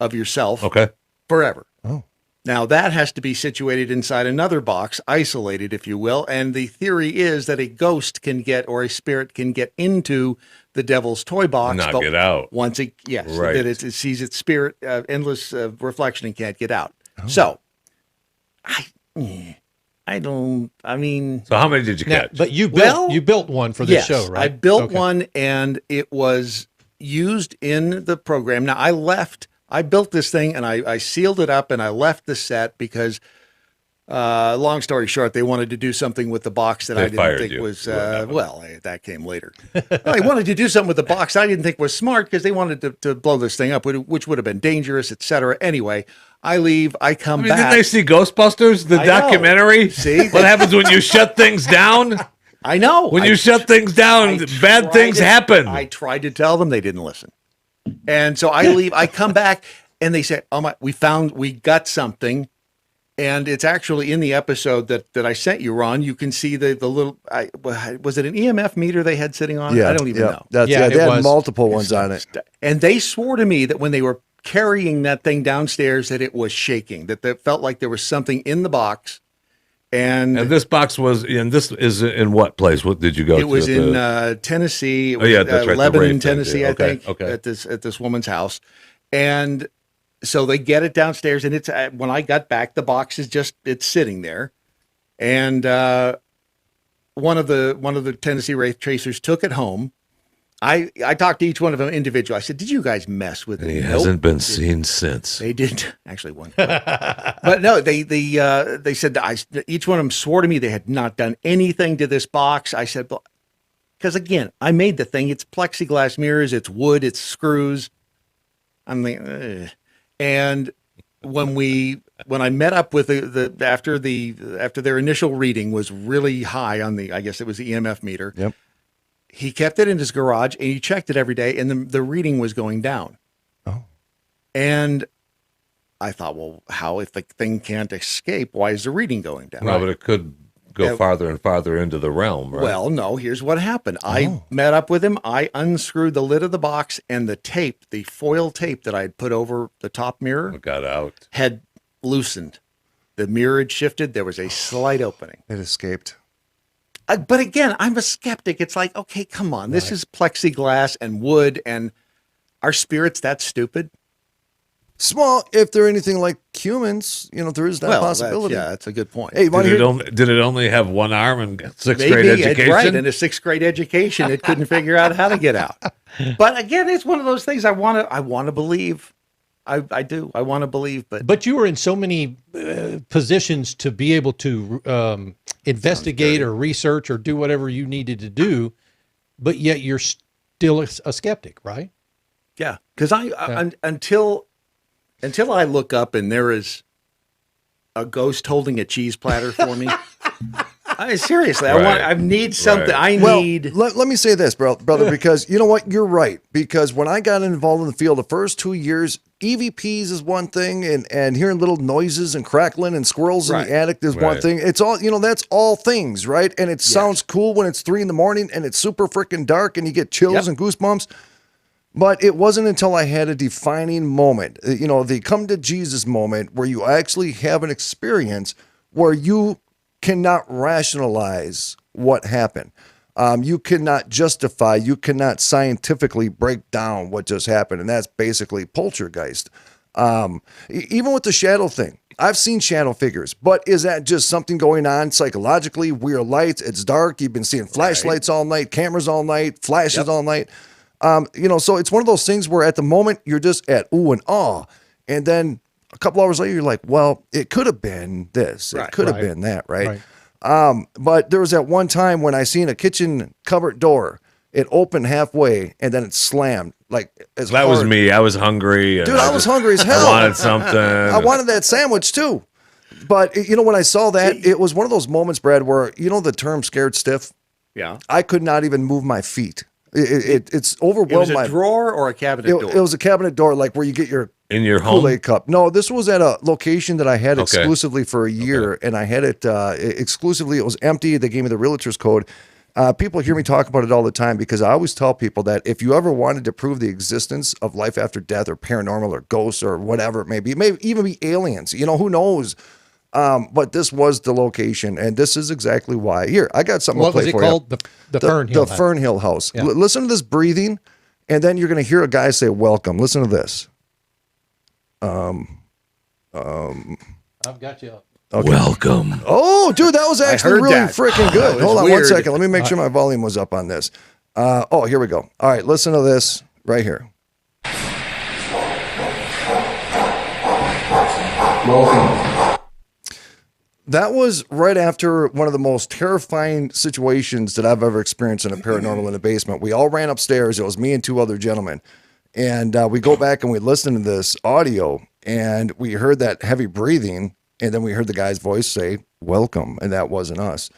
of yourself. Okay. Forever. Oh. Now that has to be situated inside another box, isolated, if you will. And the theory is that a ghost can get, or a spirit can get into the Devil's Toy Box, Not but get out. Once it, yes, Right. that it sees its spirit, endless reflection, and can't get out. So, I don't. I mean, So how many did you Now, catch? but you built one for this yes, show, right? I built Okay. one, and it was used in the program. Now I built this thing, and I sealed it up, and I left the set because, long story short, they wanted to do something with the box that They I didn't fired think you. was, What happened? that came later. They wanted to do something with the box I didn't think was smart because they wanted to blow this thing up, which would have been dangerous, etc. Anyway, I leave, I come back. Didn't they see Ghostbusters, the I know. documentary? See? What happens when you shut things down? I know. When you shut things down, bad things happen. I tried to tell them, they didn't listen. And so I leave, I come back, and they say, "Oh my, we got something." And it's actually in the episode that I sent you, Ron. You can see the little, was it an EMF meter they had sitting on? Yeah, I don't even know. They had multiple ones on it. And they swore to me that when they were carrying that thing downstairs, that it was shaking, that they felt like there was something in the box. And this box was this is in what place? What did you go to? it was in Tennessee. It was, yeah, that's right, the Lebanon, Wraith thing, Tennessee, yeah. I think. Okay. At this woman's house, and so they get it downstairs, and it's when I got back, the box is it's sitting there, and one of the Tennessee Wraith Chasers took it home. I talked to each one of them individually. I said, "Did you guys mess with it?" He Nope. hasn't been seen since. They didn't actually one, but no, they said each one of them swore to me they had not done anything to this box. I said, "Well, because again, I made the thing. It's plexiglass mirrors, it's wood, it's screws." I'm like, ugh. And when I met up with after their initial reading was really high on I guess it was the EMF meter. Yep. He kept it in his garage, and he checked it every day, and the reading was going down. Oh. And I thought, well, how, if the thing can't escape, why is the reading going down? No, but it could go farther and farther into the realm, right? Well, no, here's what happened. I met up with him. I unscrewed the lid of the box, and the tape, the foil tape that I had put over the top mirror, got out, had loosened. The mirror had shifted. There was a slight opening. It escaped. But again, I'm a skeptic. It's like, okay, come on. This is plexiglass and wood, and our spirits that stupid? Small, if they're anything like humans, there is that possibility. That's a good point. Hey, Did it only have one arm and sixth grade Maybe, education? right, in a sixth grade education, it couldn't figure out how to get out. But again, it's one of those things I want to believe. I do. I want to believe, but you were in so many positions to be able to investigate or research or do whatever you needed to do, but yet you're still a skeptic, right? Yeah, because until I look up and there is a ghost holding a cheese platter for me. Seriously, I need something. Let me say this, brother, because you know what? You're right. Because when I got involved in the field, the first 2 years, EVPs is one thing, and hearing little noises and crackling and squirrels in the attic is one thing. It's all, that's all things, right? And it sounds cool when it's 3 a.m. and it's super freaking dark and you get chills and goosebumps. But it wasn't until I had a defining moment, the come to Jesus moment, where you actually have an experience where you cannot rationalize what happened. You cannot justify, you cannot scientifically break down what just happened. And that's basically poltergeist. Even with the shadow thing, I've seen shadow figures, but is that just something going on psychologically? Weird lights, it's dark, you've been seeing flashlights all night, cameras all night, flashes all night. So it's one of those things where at the moment you're just at ooh and awe. And then a couple hours later, you're like, well, it could have been this. It could have been that, right? But there was that one time when I seen a kitchen cupboard door. It opened halfway and then it slammed. That was me. I was hungry. Dude, I was hungry as hell. I wanted something. I wanted that sandwich too. But, when I saw that, it was one of those moments, Brad, where, the term scared stiff? Yeah. I could not even move my feet. It's overwhelmed. It was a drawer or a cabinet door? It was a cabinet door, like where you get your in your home Kool-Aid cup. No, this was at a location that I had exclusively for a year, and I had it exclusively. It was empty. They gave me the realtor's code. People hear me talk about it all the time because I always tell people that if you ever wanted to prove the existence of life after death or paranormal or ghosts or whatever it may even be aliens. Who knows? But this was the location, and this is exactly why. Here, I got something to play for you. What was it called? The Fern Hill House. The Fern Hill House. Yeah. Listen to this breathing, and then you're going to hear a guy say, welcome. Listen to this. I've got you up. Okay. Welcome. Oh, dude, that was actually really freaking good. Hold on weird. 1 second. Let me make sure my volume was up on this. Here we go. All right, listen to this right here. Welcome. That was right after one of the most terrifying situations that I've ever experienced in a paranormal in a basement. We all ran upstairs. It was me and 2 other gentlemen. And we go back and we listen to this audio, and we heard that heavy breathing, and then we heard the guy's voice say, welcome, and that wasn't us.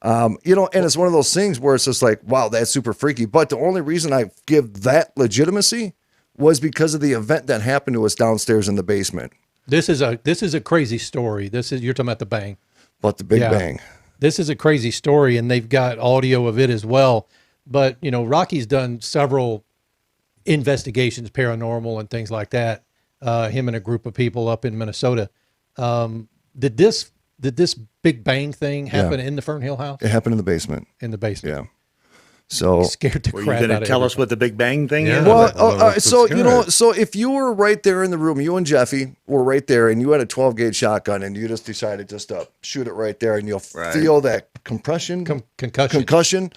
And it's one of those things where it's just like, wow, that's super freaky. But the only reason I give that legitimacy was because of the event that happened to us downstairs in the basement. This is a crazy story. You're talking about the bang. But the Big Bang. This is a crazy story, and they've got audio of it as well. But, Rocky's done several investigations, paranormal and things like that. Him and a group of people up in Minnesota. Did this Big Bang thing happen in the Fern Hill House? It happened in the basement. In the basement. Yeah. So scared the Were crap you going out to of tell us everybody. what the Big Bang thing is? Well, so if you were right there in the room, you and Jeffy were right there, and you had a 12-gauge shotgun, and you just decided just to shoot it right there, and you'll feel that concussion.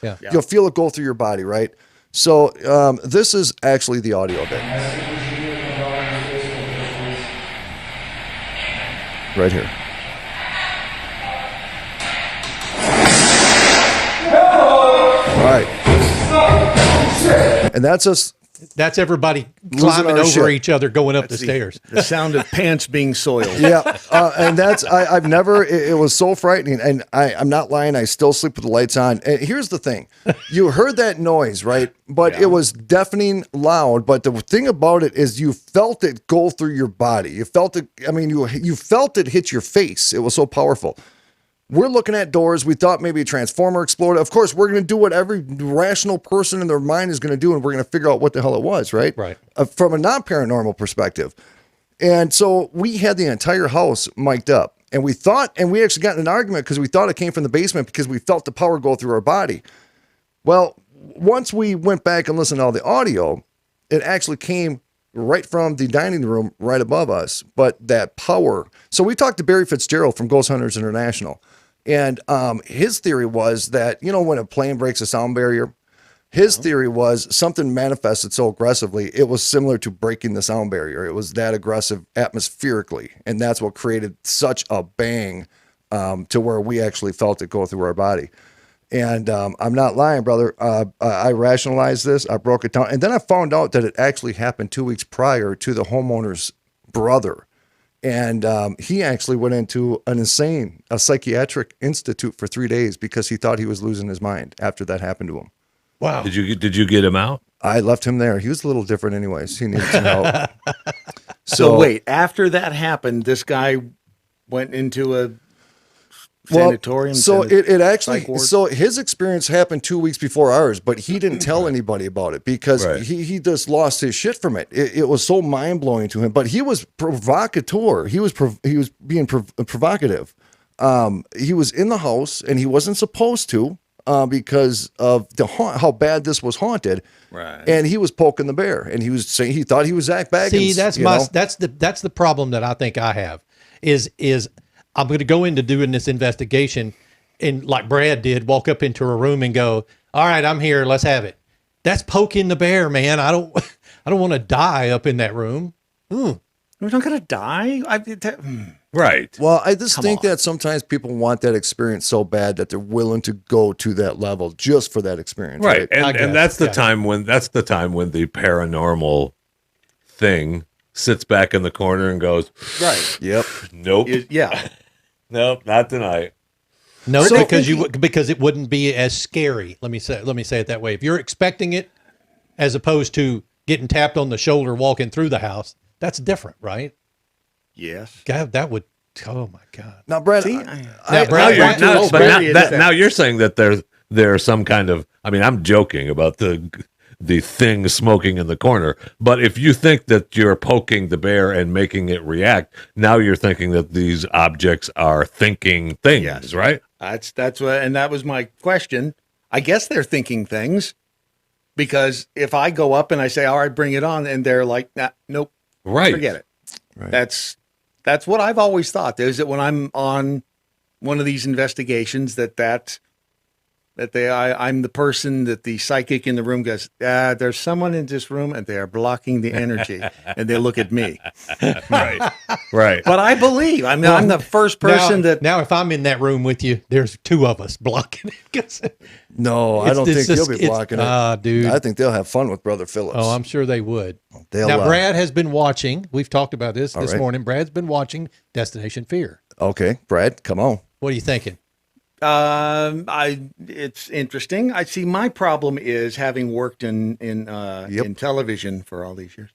Yeah. You'll feel it go through your body, right? So this is actually the audio of it. Right here. All right. And that's us. That's everybody Losing climbing our over shit. each other, going up the stairs. The sound of pants being soiled. Yeah. And that's, I've never, it was so frightening. And I'm not lying. I still sleep with the lights on. And here's the thing. You heard that noise, right? But it was deafening loud. But the thing about it is you felt it go through your body. You felt it. I mean, you felt it hit your face. It was so powerful. We're looking at doors. We thought maybe a transformer exploded. Of course, we're going to do what every rational person in their mind is going to do, and we're going to figure out what the hell it was, right? Right. From a non-paranormal perspective. And so we had the entire house mic'd up, and we actually got in an argument because we thought it came from the basement because we felt the power go through our body. Well, once we went back and listened to all the audio, it actually came right from the dining room right above us. But that power. So we talked to Barry Fitzgerald from Ghost Hunters International. And his theory was that, when a plane breaks a sound barrier, his theory was something manifested so aggressively, it was similar to breaking the sound barrier. It was that aggressive atmospherically. And that's what created such a bang to where we actually felt it go through our body. And I'm not lying, brother. I rationalized this. I broke it down. And then I found out that it actually happened 2 weeks prior to the homeowner's brother. And he actually went into a psychiatric institute for 3 days because he thought he was losing his mind after that happened to him. Wow. Did you get him out? I left him there. He was a little different anyways. He needed some help. So wait, after that happened, this guy went into a sanatorium. So it actually, so his experience happened 2 weeks before ours, but he didn't tell anybody about it because he just lost his shit from it. It was so mind blowing to him, but he was provocateur. He was being provocative. He was in the house and he wasn't supposed to because of how bad this was haunted. Right. And he was poking the bear and he was saying he thought he was Zach Baggins. See, that's the problem that I think I have is I'm going to go into doing this investigation and like Brad did, walk up into a room and go, all right, I'm here. Let's have it. That's poking the bear, man. I don't want to die up in that room. We're not going to die. Right. Well, I just think that sometimes people want that experience so bad that they're willing to go to that level just for that experience. Right. And that's the time when the paranormal thing sits back in the corner and goes, right. Yep. Nope. Yeah. Nope, not tonight. No, because it wouldn't be as scary. Let me say it that way. If you're expecting it, as opposed to getting tapped on the shoulder walking through the house, that's different, right? Yes. God, that would. Oh my God. Now, Brad. Now you're saying that there's some kind of. I mean, I'm joking about the thing smoking in the corner. But if you think that you're poking the bear and making it react, now you're thinking that these objects are thinking things, right? That's what, and that was my question. I guess they're thinking things because if I go up and I say, all right, bring it on, and they're like, nah, nope, right, forget it. Right. That's what I've always thought. Is that when I'm on one of these investigations I'm the person that the psychic in the room goes, there's someone in this room and they are blocking the energy. And they look at me. Right. Right. But I believe. I'm the first person Now, if I'm in that room with you, there's two of us blocking it. No, I don't think you'll be blocking it. Dude. I think they'll have fun with Brother Phillips. Oh, I'm sure they would. Now, Brad has been watching. We've talked about this right. morning. Brad's been watching Destination Fear. Okay, Brad, come on. What are you thinking? It's interesting. I see. My problem is having worked in television for all these years.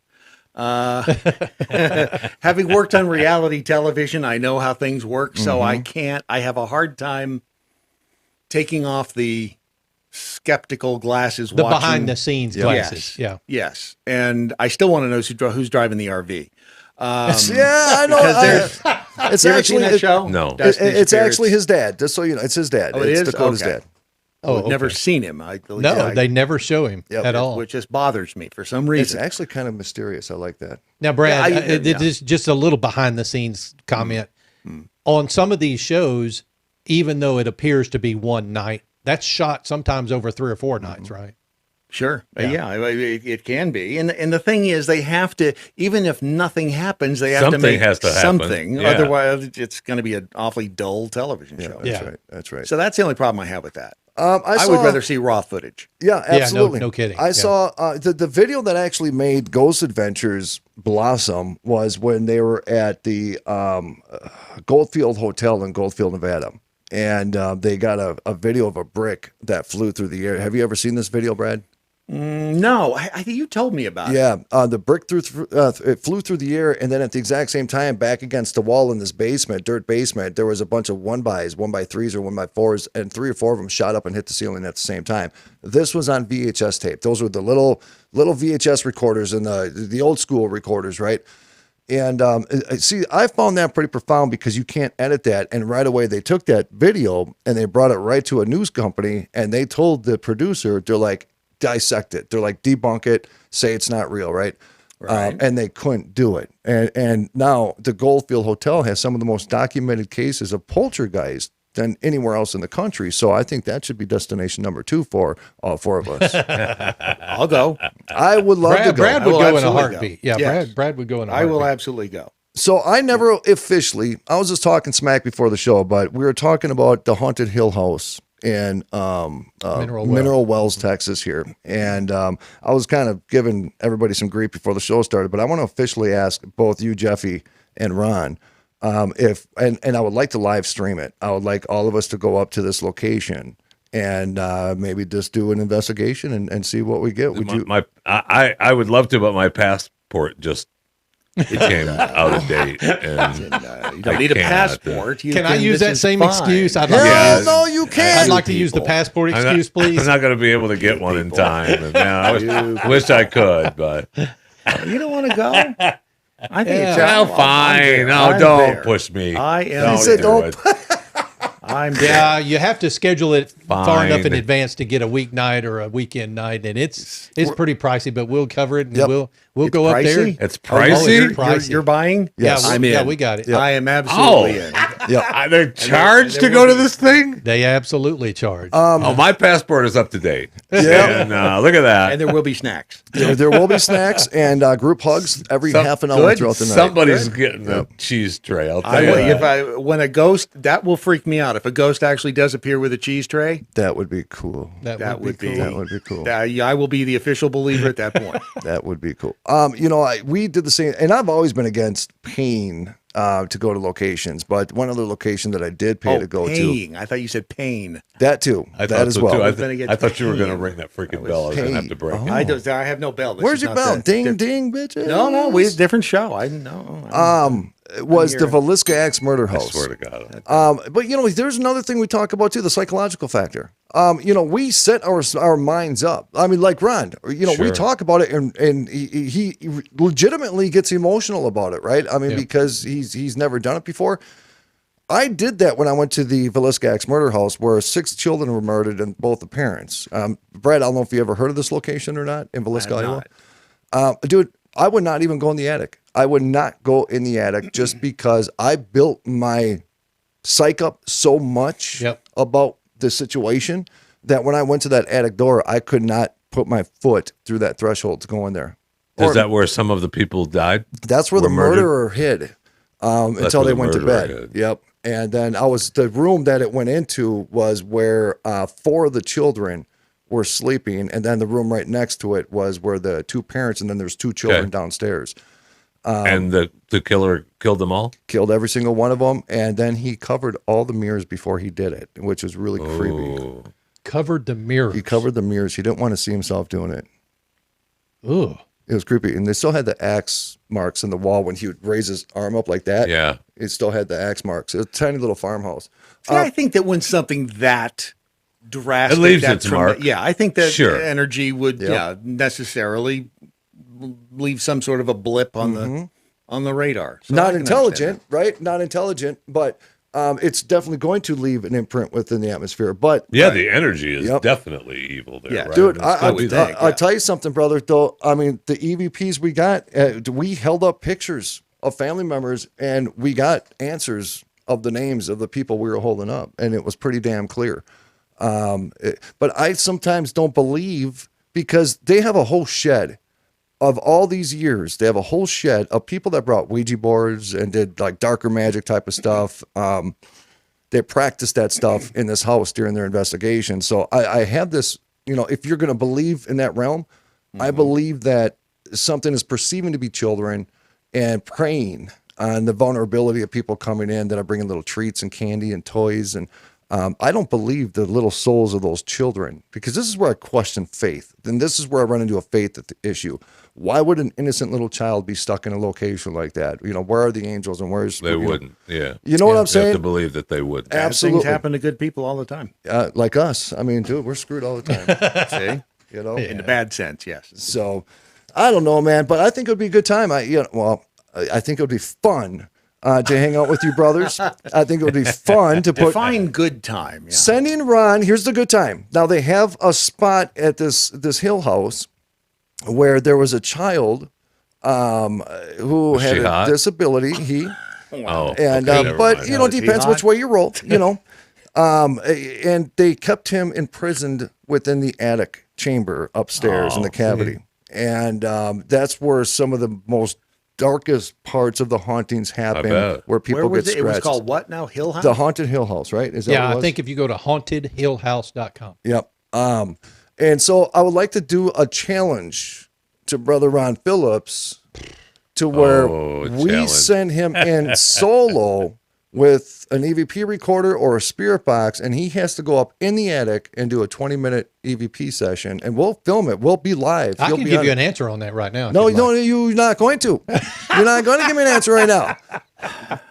Having worked on reality television, I know how things work. So I have a hard time taking off the skeptical glasses. The behind the scenes glasses. Yes. And I still want to know who's driving the RV. I know. It's actually that show. No, it's actually his dad. Just so you know, it's his dad. Oh, it's Dakota's dad. I've never seen him. They never show him at all, which just bothers me for some reason. It's actually kind of mysterious. I like that. Now, Brad, it is just a little behind the scenes comment on some of these shows. Even though it appears to be one night, that's shot sometimes over 3 or 4 nights, right? Sure. It can be. And the thing is, they have to, even if nothing happens, they have to make something. Yeah. Otherwise, it's going to be an awfully dull television show. That's right. So that's the only problem I have with that. I would rather see raw footage. Yeah, absolutely. No kidding. I saw the video that actually made Ghost Adventures blossom was when they were at the Goldfield Hotel in Goldfield, Nevada. And they got a video of a brick that flew through the air. Have you ever seen this video, Brad? No, I think you told me about it. Yeah, the brick it flew through the air, and then at the exact same time, back against the wall in this basement, dirt basement, there was a bunch of 1x, 1x3s or 1x4s, and 3 or 4 of them shot up and hit the ceiling at the same time. This was on VHS tape. Those were the little VHS recorders and the old school recorders, right? And see, I found that pretty profound because you can't edit that. And right away, they took that video and they brought it right to a news company, and they told the producer, they're like, dissect it. They're like, debunk it, say it's not real, right? and they couldn't do it. And now the Goldfield Hotel has some of the most documented cases of poltergeist than anywhere else in the country. So I think that should be destination number 2 for all 4 of us. I'll go. I would love to go. Brad would go in a absolutely heartbeat. go. Yeah, Yes. Brad would go in a I heartbeat. will absolutely go. So I never officially, I was just talking smack before the show, but we were talking about the Haunted Hill House in Mineral Wells, Texas here. And I was kind of giving everybody some grief before the show started, but I want to officially ask both you, Jeffy, and Ron, if I would like to live stream it. I would like all of us to go up to this location and maybe just do an investigation and see what we get. I would love to, but my passport just came out of date, and you don't need a passport. Can I use that same excuse? Hell no, you can't. I'd like to use the passport excuse, please. I'm not going to be able to get one in time. And, I wish I could, but You don't want to go? I think it's well, fine. No, don't push me. I am. Don't He said do don't. it. I'm Yeah, you have to schedule it far enough in Fine. advance to get a weeknight or a weekend night, and it's pretty pricey. But we'll cover it, and we'll It's go up there. pricey? It's Oh, pricey. you're buying? Yes. I'm Yeah, in. we got it. I am absolutely in. They're charged to go to this thing? They absolutely charge. Oh, my passport is up to date. Yeah. And look at that. And there will be snacks. There will be snacks and group hugs every half an hour good. throughout the night. Somebody's getting a cheese tray. I'll tell I you will, that. when a ghost, that will freak me out. If a ghost actually does appear with a cheese tray, That would be cool. that would be. That would be cool. I will be the official believer at that point. That would be cool. We did the same, and I've always been against paying to go to locations, but one other location that I did pay to go paying. I thought you said pain. that too. I That thought as so well. too. against I thought you were going to pain. ring that freaking bell. I was going to have to break it. I have no bell. This Where's is your not bell? that- Ding, ding, bitches. No, we different show. I know. It was the Villisca Axe murder I house. swear to God. But there's another thing we talk about too, the psychological factor. We set our minds up. I mean, like Ron, we Sure. talk about it, and he legitimately gets emotional about it, right? I mean, because he's never done it before. I did that when I went to the Villisca Axe murder house, where 6 children were murdered and both the parents. Brad, I don't know if you ever heard of this location or not in Villisca, Iowa. Dude, I would not even go in the attic. I would not go in the attic just because I built my psych up so much about the situation that when I went to that attic door, I could not put my foot through that threshold to go in there. Is that where some of the people died? That's where Were the murdered? murderer hid until where they the went to murderer bed. hid. Yep. And then the room that it went into was where 4 of the children were sleeping. And then the room right next to it was where the 2 parents, and then there's 2 children downstairs. And the killer killed them all? Killed every single one of them. And then he covered all the mirrors before he did it, which was really creepy. Covered the mirrors. He covered the mirrors. He didn't want to see himself doing it. Ooh. It was creepy. And they still had the axe marks in the wall when he would raise his arm up like that. Yeah. It still had the axe marks. It was a tiny little farmhouse. See, I think that when something that drastic, It leaves that its mark. Yeah, I think that Sure. energy would, necessarily leave some sort of a blip on the radar. So I Not can intelligent, right? Not intelligent, but it's definitely going to leave an imprint within the atmosphere. But Yeah, the energy is definitely evil there. right? dude, I mean, I'll tell you something, brother. Though, I mean, the EVPs we got, we held up pictures of family members, and we got answers of the names of the people we were holding up, and it was pretty damn clear. But I sometimes don't believe, because they have a whole shed of all these years. They have a whole shed of people that brought Ouija boards and did like darker magic type of stuff. They practiced that stuff in this house during their investigation. So I have this, if you're going to believe in that realm, I believe that something is perceiving to be children and preying on the vulnerability of people coming in that are bringing little treats and candy and toys. And I don't believe the little souls of those children, because this is where I question faith. And this is where I run into a faith issue. Why would an innocent little child be stuck in a location like that? Where are the angels and where's... They wouldn't, yeah. You know what I'm You saying? have to believe that they would. Absolutely. Things happen to good people all the time. Like us. I mean, dude, we're screwed all the time. See? In the bad sense, yes. So, I don't know, man, but I think it would be a good time. I think it would be fun to hang out with you brothers. I think it would be fun to put... Define good time. Yeah. Sending Ron, here's the good time. Now, they have a spot at this hill house where there was a child who Was had she a hot? disability. He Oh, and okay, never but mind. you know, Is he depends hot? which way you roll. You know, and they kept him imprisoned within the attic chamber upstairs in the cavity, and that's where some of the most darkest parts of the hauntings happen, bet. where people Where was get it? It was scratched. called what now? Hill House? The Haunted Hill House, right? Is that what it Yeah, I was? think if you go to hauntedhillhouse.com. Yep. And so I would like to do a challenge to Brother Ron Phillips to where we challenge. send him in solo with an EVP recorder or a spirit box, and he has to go up in the attic and do a 20-minute EVP session, and we'll film it. We'll be live. I He'll can be give on you it. an answer on that right now. if No, you'd no, like. you're not going to. You're not going to give me an answer right now.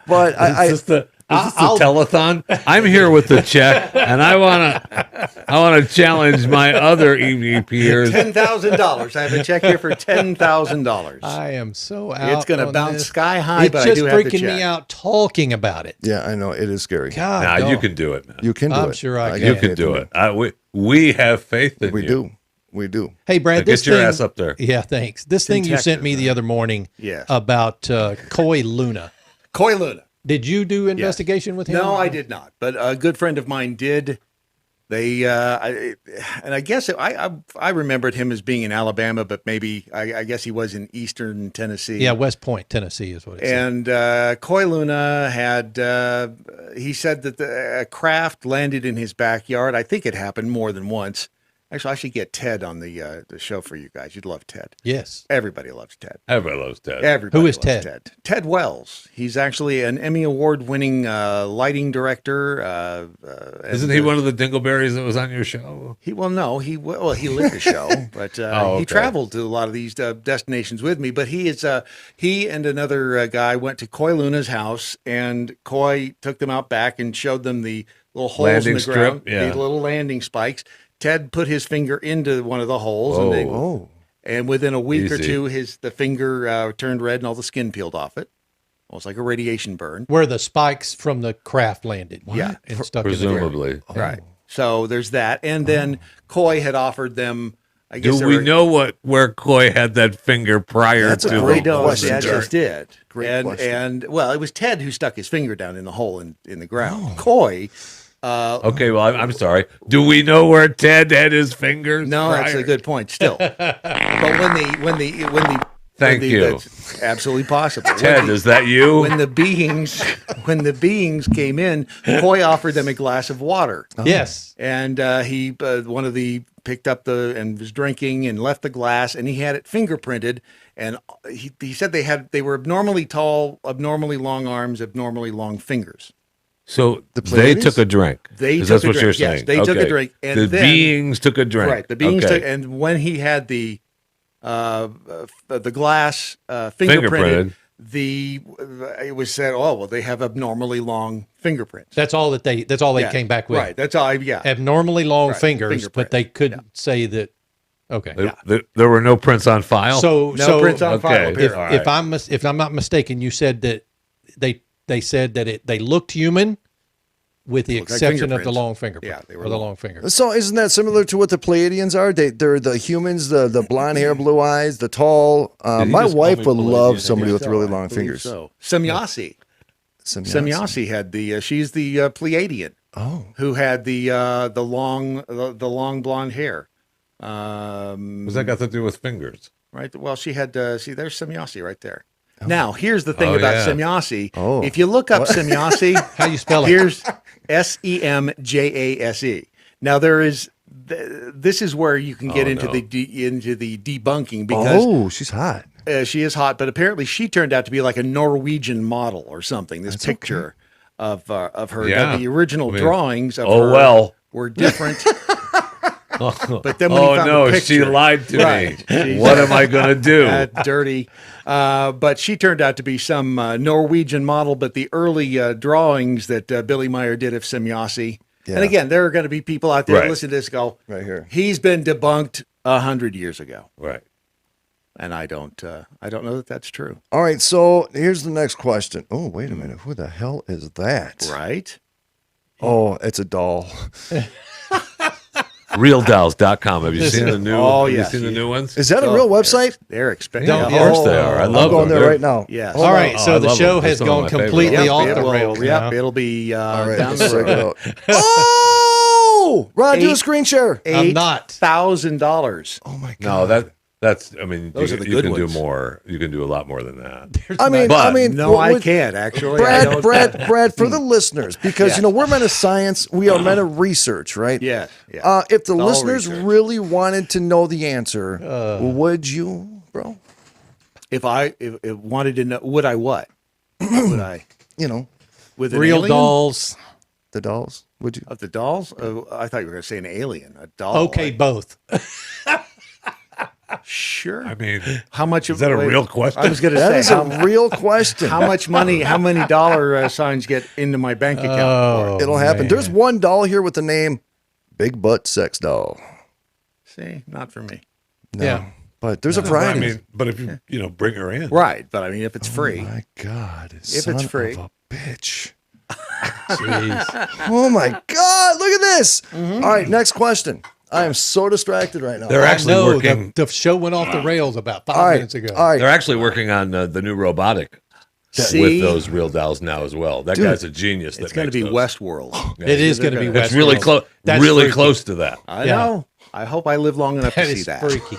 But Is this the telethon? I'm here with the check, and I wanna challenge my other EVPers. $10,000. I have a check here for $10,000. I am so out. It's going to on bounce this. sky high, It's but just I do have the freaking check. me out talking about it. Yeah, I know. It is scary. God, Nah, dog. you can do it, man. You can do I'm it. sure I You can. can do it. We have faith in We you. do. We do. Hey, Brad, Now this get your thing, ass up there. Yeah, thanks. This in thing you sent Texas, me the other morning Yes. about Koi Luna. Koi Luna. Did you do investigation with him? No, I did not. But a good friend of mine did. They I guess I remembered him as being in Alabama, but maybe I guess he was in Eastern Tennessee. Yeah, West Point, Tennessee is what it said. And Koi Luna had he said that a craft landed in his backyard. I think it happened more than once. Actually, I should get Ted on the show for you guys. You'd love Ted. Yes. Everybody loves Ted. Everybody loves Ted. Everybody Who is loves Ted? Ted Wells. He's actually an Emmy Award-winning lighting director. Isn't he one of the Dingleberries that was on your show? He lit the show, but okay. he traveled to a lot of these destinations with me. But he and another guy went to Koi Luna's house, and Koi took them out back and showed them the little holes Landing in the strip, ground, yeah. the little landing spikes. Ted put his finger into one of the holes, and within a week or Easy. two, the finger turned red and all the skin peeled off it. Almost like a radiation burn. Where the spikes from the craft landed. Yeah. And stuck in the ground. Presumably. Right. So there's that. And then Koi had offered them, I guess. Do we know where Koi had that finger prior That's a to great the question. Yeah, just did. Great question. And well, it was Ted who stuck his finger down in the hole in the ground. Koi. Okay, well, I'm sorry. Do we know where Ted had his fingers? No, that's prior? a good point. Still, but when the Thank you. That's absolutely possible. Ted, is that you? When the beings came in, Koi offered them a glass of water. Yes. And he one of the picked up and was drinking and left the glass, and he had it fingerprinted. And he said they were abnormally tall, abnormally long arms, abnormally long fingers. So The they Pleiades? took a drink. That's what you're saying? Yes, they took a Okay. drink. And the then, beings took a drink. Right. The beings Okay. took, and when he had the glass fingerprinted, it was said, oh well, they have abnormally long fingerprints. That's all they Yeah, came back with. Right. That's all. Yeah. Abnormally long Right, fingers, fingerprint. but they couldn't say that. Okay. There were no prints on file. No prints on file. Okay. apparently. If I'm not mistaken, you said that they said that they looked human, with the Looked like exception of the fingerprints. long fingerprint. Yeah, they were or the long. long finger. So isn't that similar to what the Pleiadians are? They're the humans, the blonde hair, blue eyes, the tall. Did he My just call wife me would Pleiadian? love somebody with So, really I long believe fingers. So Semyasi. Semyasi had she's the Pleiadian. Oh. Who had the long blonde hair. What's that got to do with fingers? Right. Well, she had there's Semyasi right there. Now, here's the thing Oh, about yeah. Semyasi. Oh. If you look up Semyasi, How you spell it? here's Semjase. Now this is where you can get into the debunking because she's hot. She is hot, but apparently she turned out to be like a Norwegian model or something. This picture of her. Yeah. Now, the original I mean, drawings of oh, her well. were different. But then when he found the she picture, lied to right, me. What am I going to do? Dirty. But she turned out to be some Norwegian model. But the early drawings that Billy Meyer did of Semyasi, and again, there are going to be people out there Right. listen to this go, Right here. he's been debunked 100 years ago, Right. and I don't know that that's true. All right, so here's the next question. Oh, wait a minute. Who the hell is that? Right? Oh, it's a doll. RealDolls.com. Have you seen the new? Oh, have yes. you seen the new ones? Is that a real website? They're expensive. Of course they are. I love I'm going them. there right now. Yes. Hold All on. right, so the show has gone completely off the rails. Yep, it'll be All right, down let's the check it road. out. Oh, Ron, do a screen share. I'm not. $8,000. Oh my God. No, that's. I mean, Those you, are the you good can ones. do more. You can do a lot more than that. I mean, No, what I would- can't actually. I don't- Brad, for the listeners, because Yeah. we're men of science, we are men of research, right? Yeah. Yeah. If the It's all listeners research. really wanted to know the answer, would you, bro? If wanted to know, would I what? Would I? With an Real alien? dolls. The dolls? Would you? Of the dolls? I thought you were going to say an alien. A doll. Okay, both. Sure. I mean, how much is that a real question? I was going to That say is a real question. How much money? How many dollar signs get into my bank account? It'll happen. There's one doll here with the name Big Butt Sex Doll. See, not for me. No. Yeah. But there's a I variety. mean, but if you bring her in, Right, but I mean, if it's free. My God. If it's free. Of a bitch. Jeez. Oh my God. Look at this. All right. Next question. I am so distracted right now. They're actually No, working. the show went off the rails about 5 All right. minutes ago. All right. They're actually working on the new robotic See? with those real dolls now as well. That Dude, guy's a genius. It's going to be Westworld. It is going to be Westworld. It's really close. That's Really freaky. close to that. I Yeah. know. I hope I live long enough That to see is that. freaky.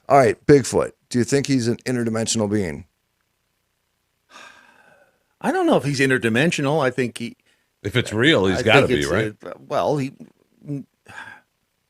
All right. Bigfoot. Do you think he's an interdimensional being? I don't know if he's interdimensional. I think he. If it's real, he's I got to think be, it's, right? Well,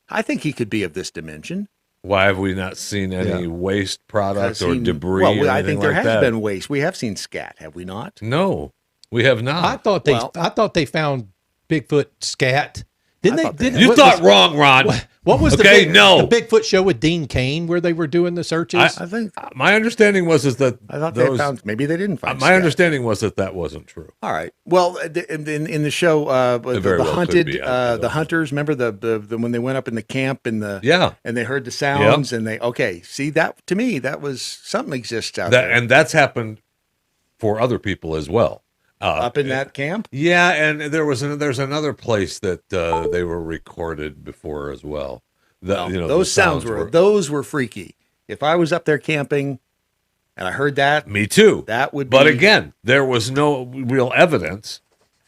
I think he could be of this dimension. Why have we not seen any waste product or debris? Well, or I anything think there like has that? been waste. We have seen scat, have we not? No, we have not. I thought they found Bigfoot scat. Didn't they? You thought wrong, Ron. What was Okay, no. the Bigfoot show with Dean Cain where they were doing the searches? I think my understanding was that I thought those, they found. Maybe they didn't find. my scat. understanding was that wasn't true. All right. Well, in the show, very the well could hunted, be, I don't the hunters. Remember the when they went up in the camp and and they heard the sounds and they see that to me that was something exists out there And that's happened for other people as well. up in that camp. Yeah, and there's another place that they were recorded before as well. Those sounds were freaky. If I was up there camping and I heard that, me too. That would. But be, again, there was no real evidence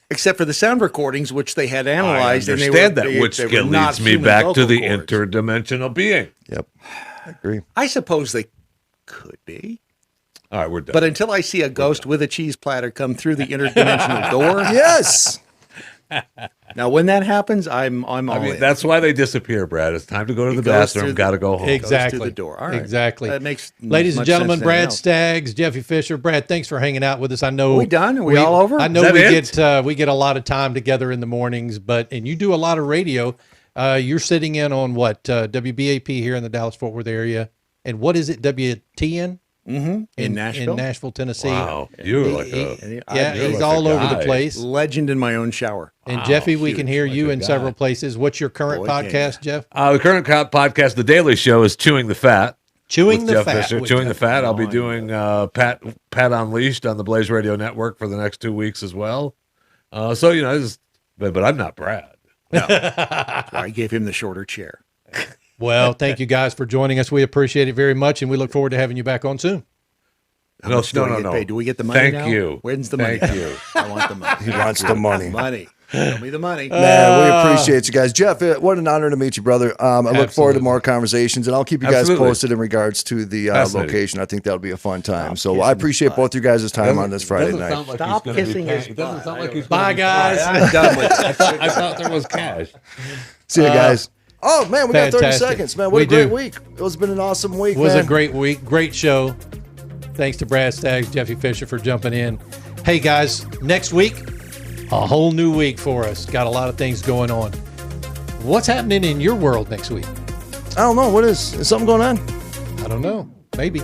except for the sound recordings, which they had analyzed. I and understand they that, were, which they were not leads me human back to vocal the cords. interdimensional being. Yep, I agree. I suppose they could be. All right, we're done. But until I see a ghost with a cheese platter come through the interdimensional door, yes. Now, when that happens, I'm all I mean, in. that's why they disappear, Brad. It's time to go to the goes bathroom. through Got to go home. Exactly. Goes to the door. All right. Exactly. That makes Ladies and much gentlemen, sense than Brad anything else. Staggs, Jeffy Fisher. Brad, thanks for hanging out with us. I know. Are we done? Are we all over? I know Is that we get a lot of time together in the mornings, and you do a lot of radio. You're sitting in on what WBAP here in the Dallas-Fort Worth area, and what is it? WTN. Mm-hmm. In Nashville, Tennessee. Wow, you're like he's all over the place. Legend in my own shower. And Jeffy, we huge. can hear you in guy. several places. What's your current Boy, podcast, Jeff? The current podcast, The Daily Show, is Chewing the Fat. Chewing with the Jeff Fat. Fisher. with Chewing the Jeff. Fat. I'll be doing Pat Unleashed on the Blaze Radio Network for the next 2 weeks as well. But I'm not Brad. No. That's why I gave him the shorter chair. Well, thank you guys for joining us. We appreciate it very much, and we look forward to having you back on soon. How much do I get paid? Do we get the money Thank now? you. When's the money? Thank you. I want the money. He wants the money. Money. Show me the money. Man, we appreciate you guys. Jeff, what an honor to meet you, brother. I look forward to more conversations, and I'll keep you guys Absolutely. posted in regards to the Fascinating. location. I think that'll be a fun time. So I appreciate both you guys' time on this Friday Doesn't night. sound like Stop he's gonna be kissing paying- his It doesn't sound like he's Bye, gonna be guys. paying. I'm done with it. I thought there was cash. See you guys. Oh, man, we got 30 Fantastic. seconds. Man, what a great week. It's been an awesome week, It was man. a great week, great show. Thanks to Brad Staggs, Jeffy Fisher for jumping in. Hey, guys, next week, a whole new week for us. Got a lot of things going on. What's happening in your world next week? I don't know. What is something going on? I don't know. Maybe.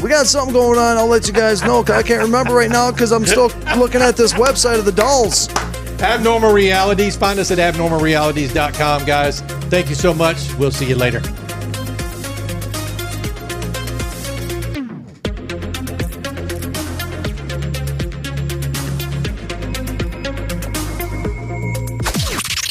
We got something going on. I'll let you guys know. I can't remember right now because I'm still looking at this website of the dolls. Abnormal Realities. Find us at abnormalrealities.com, guys. Thank you so much. We'll see you later.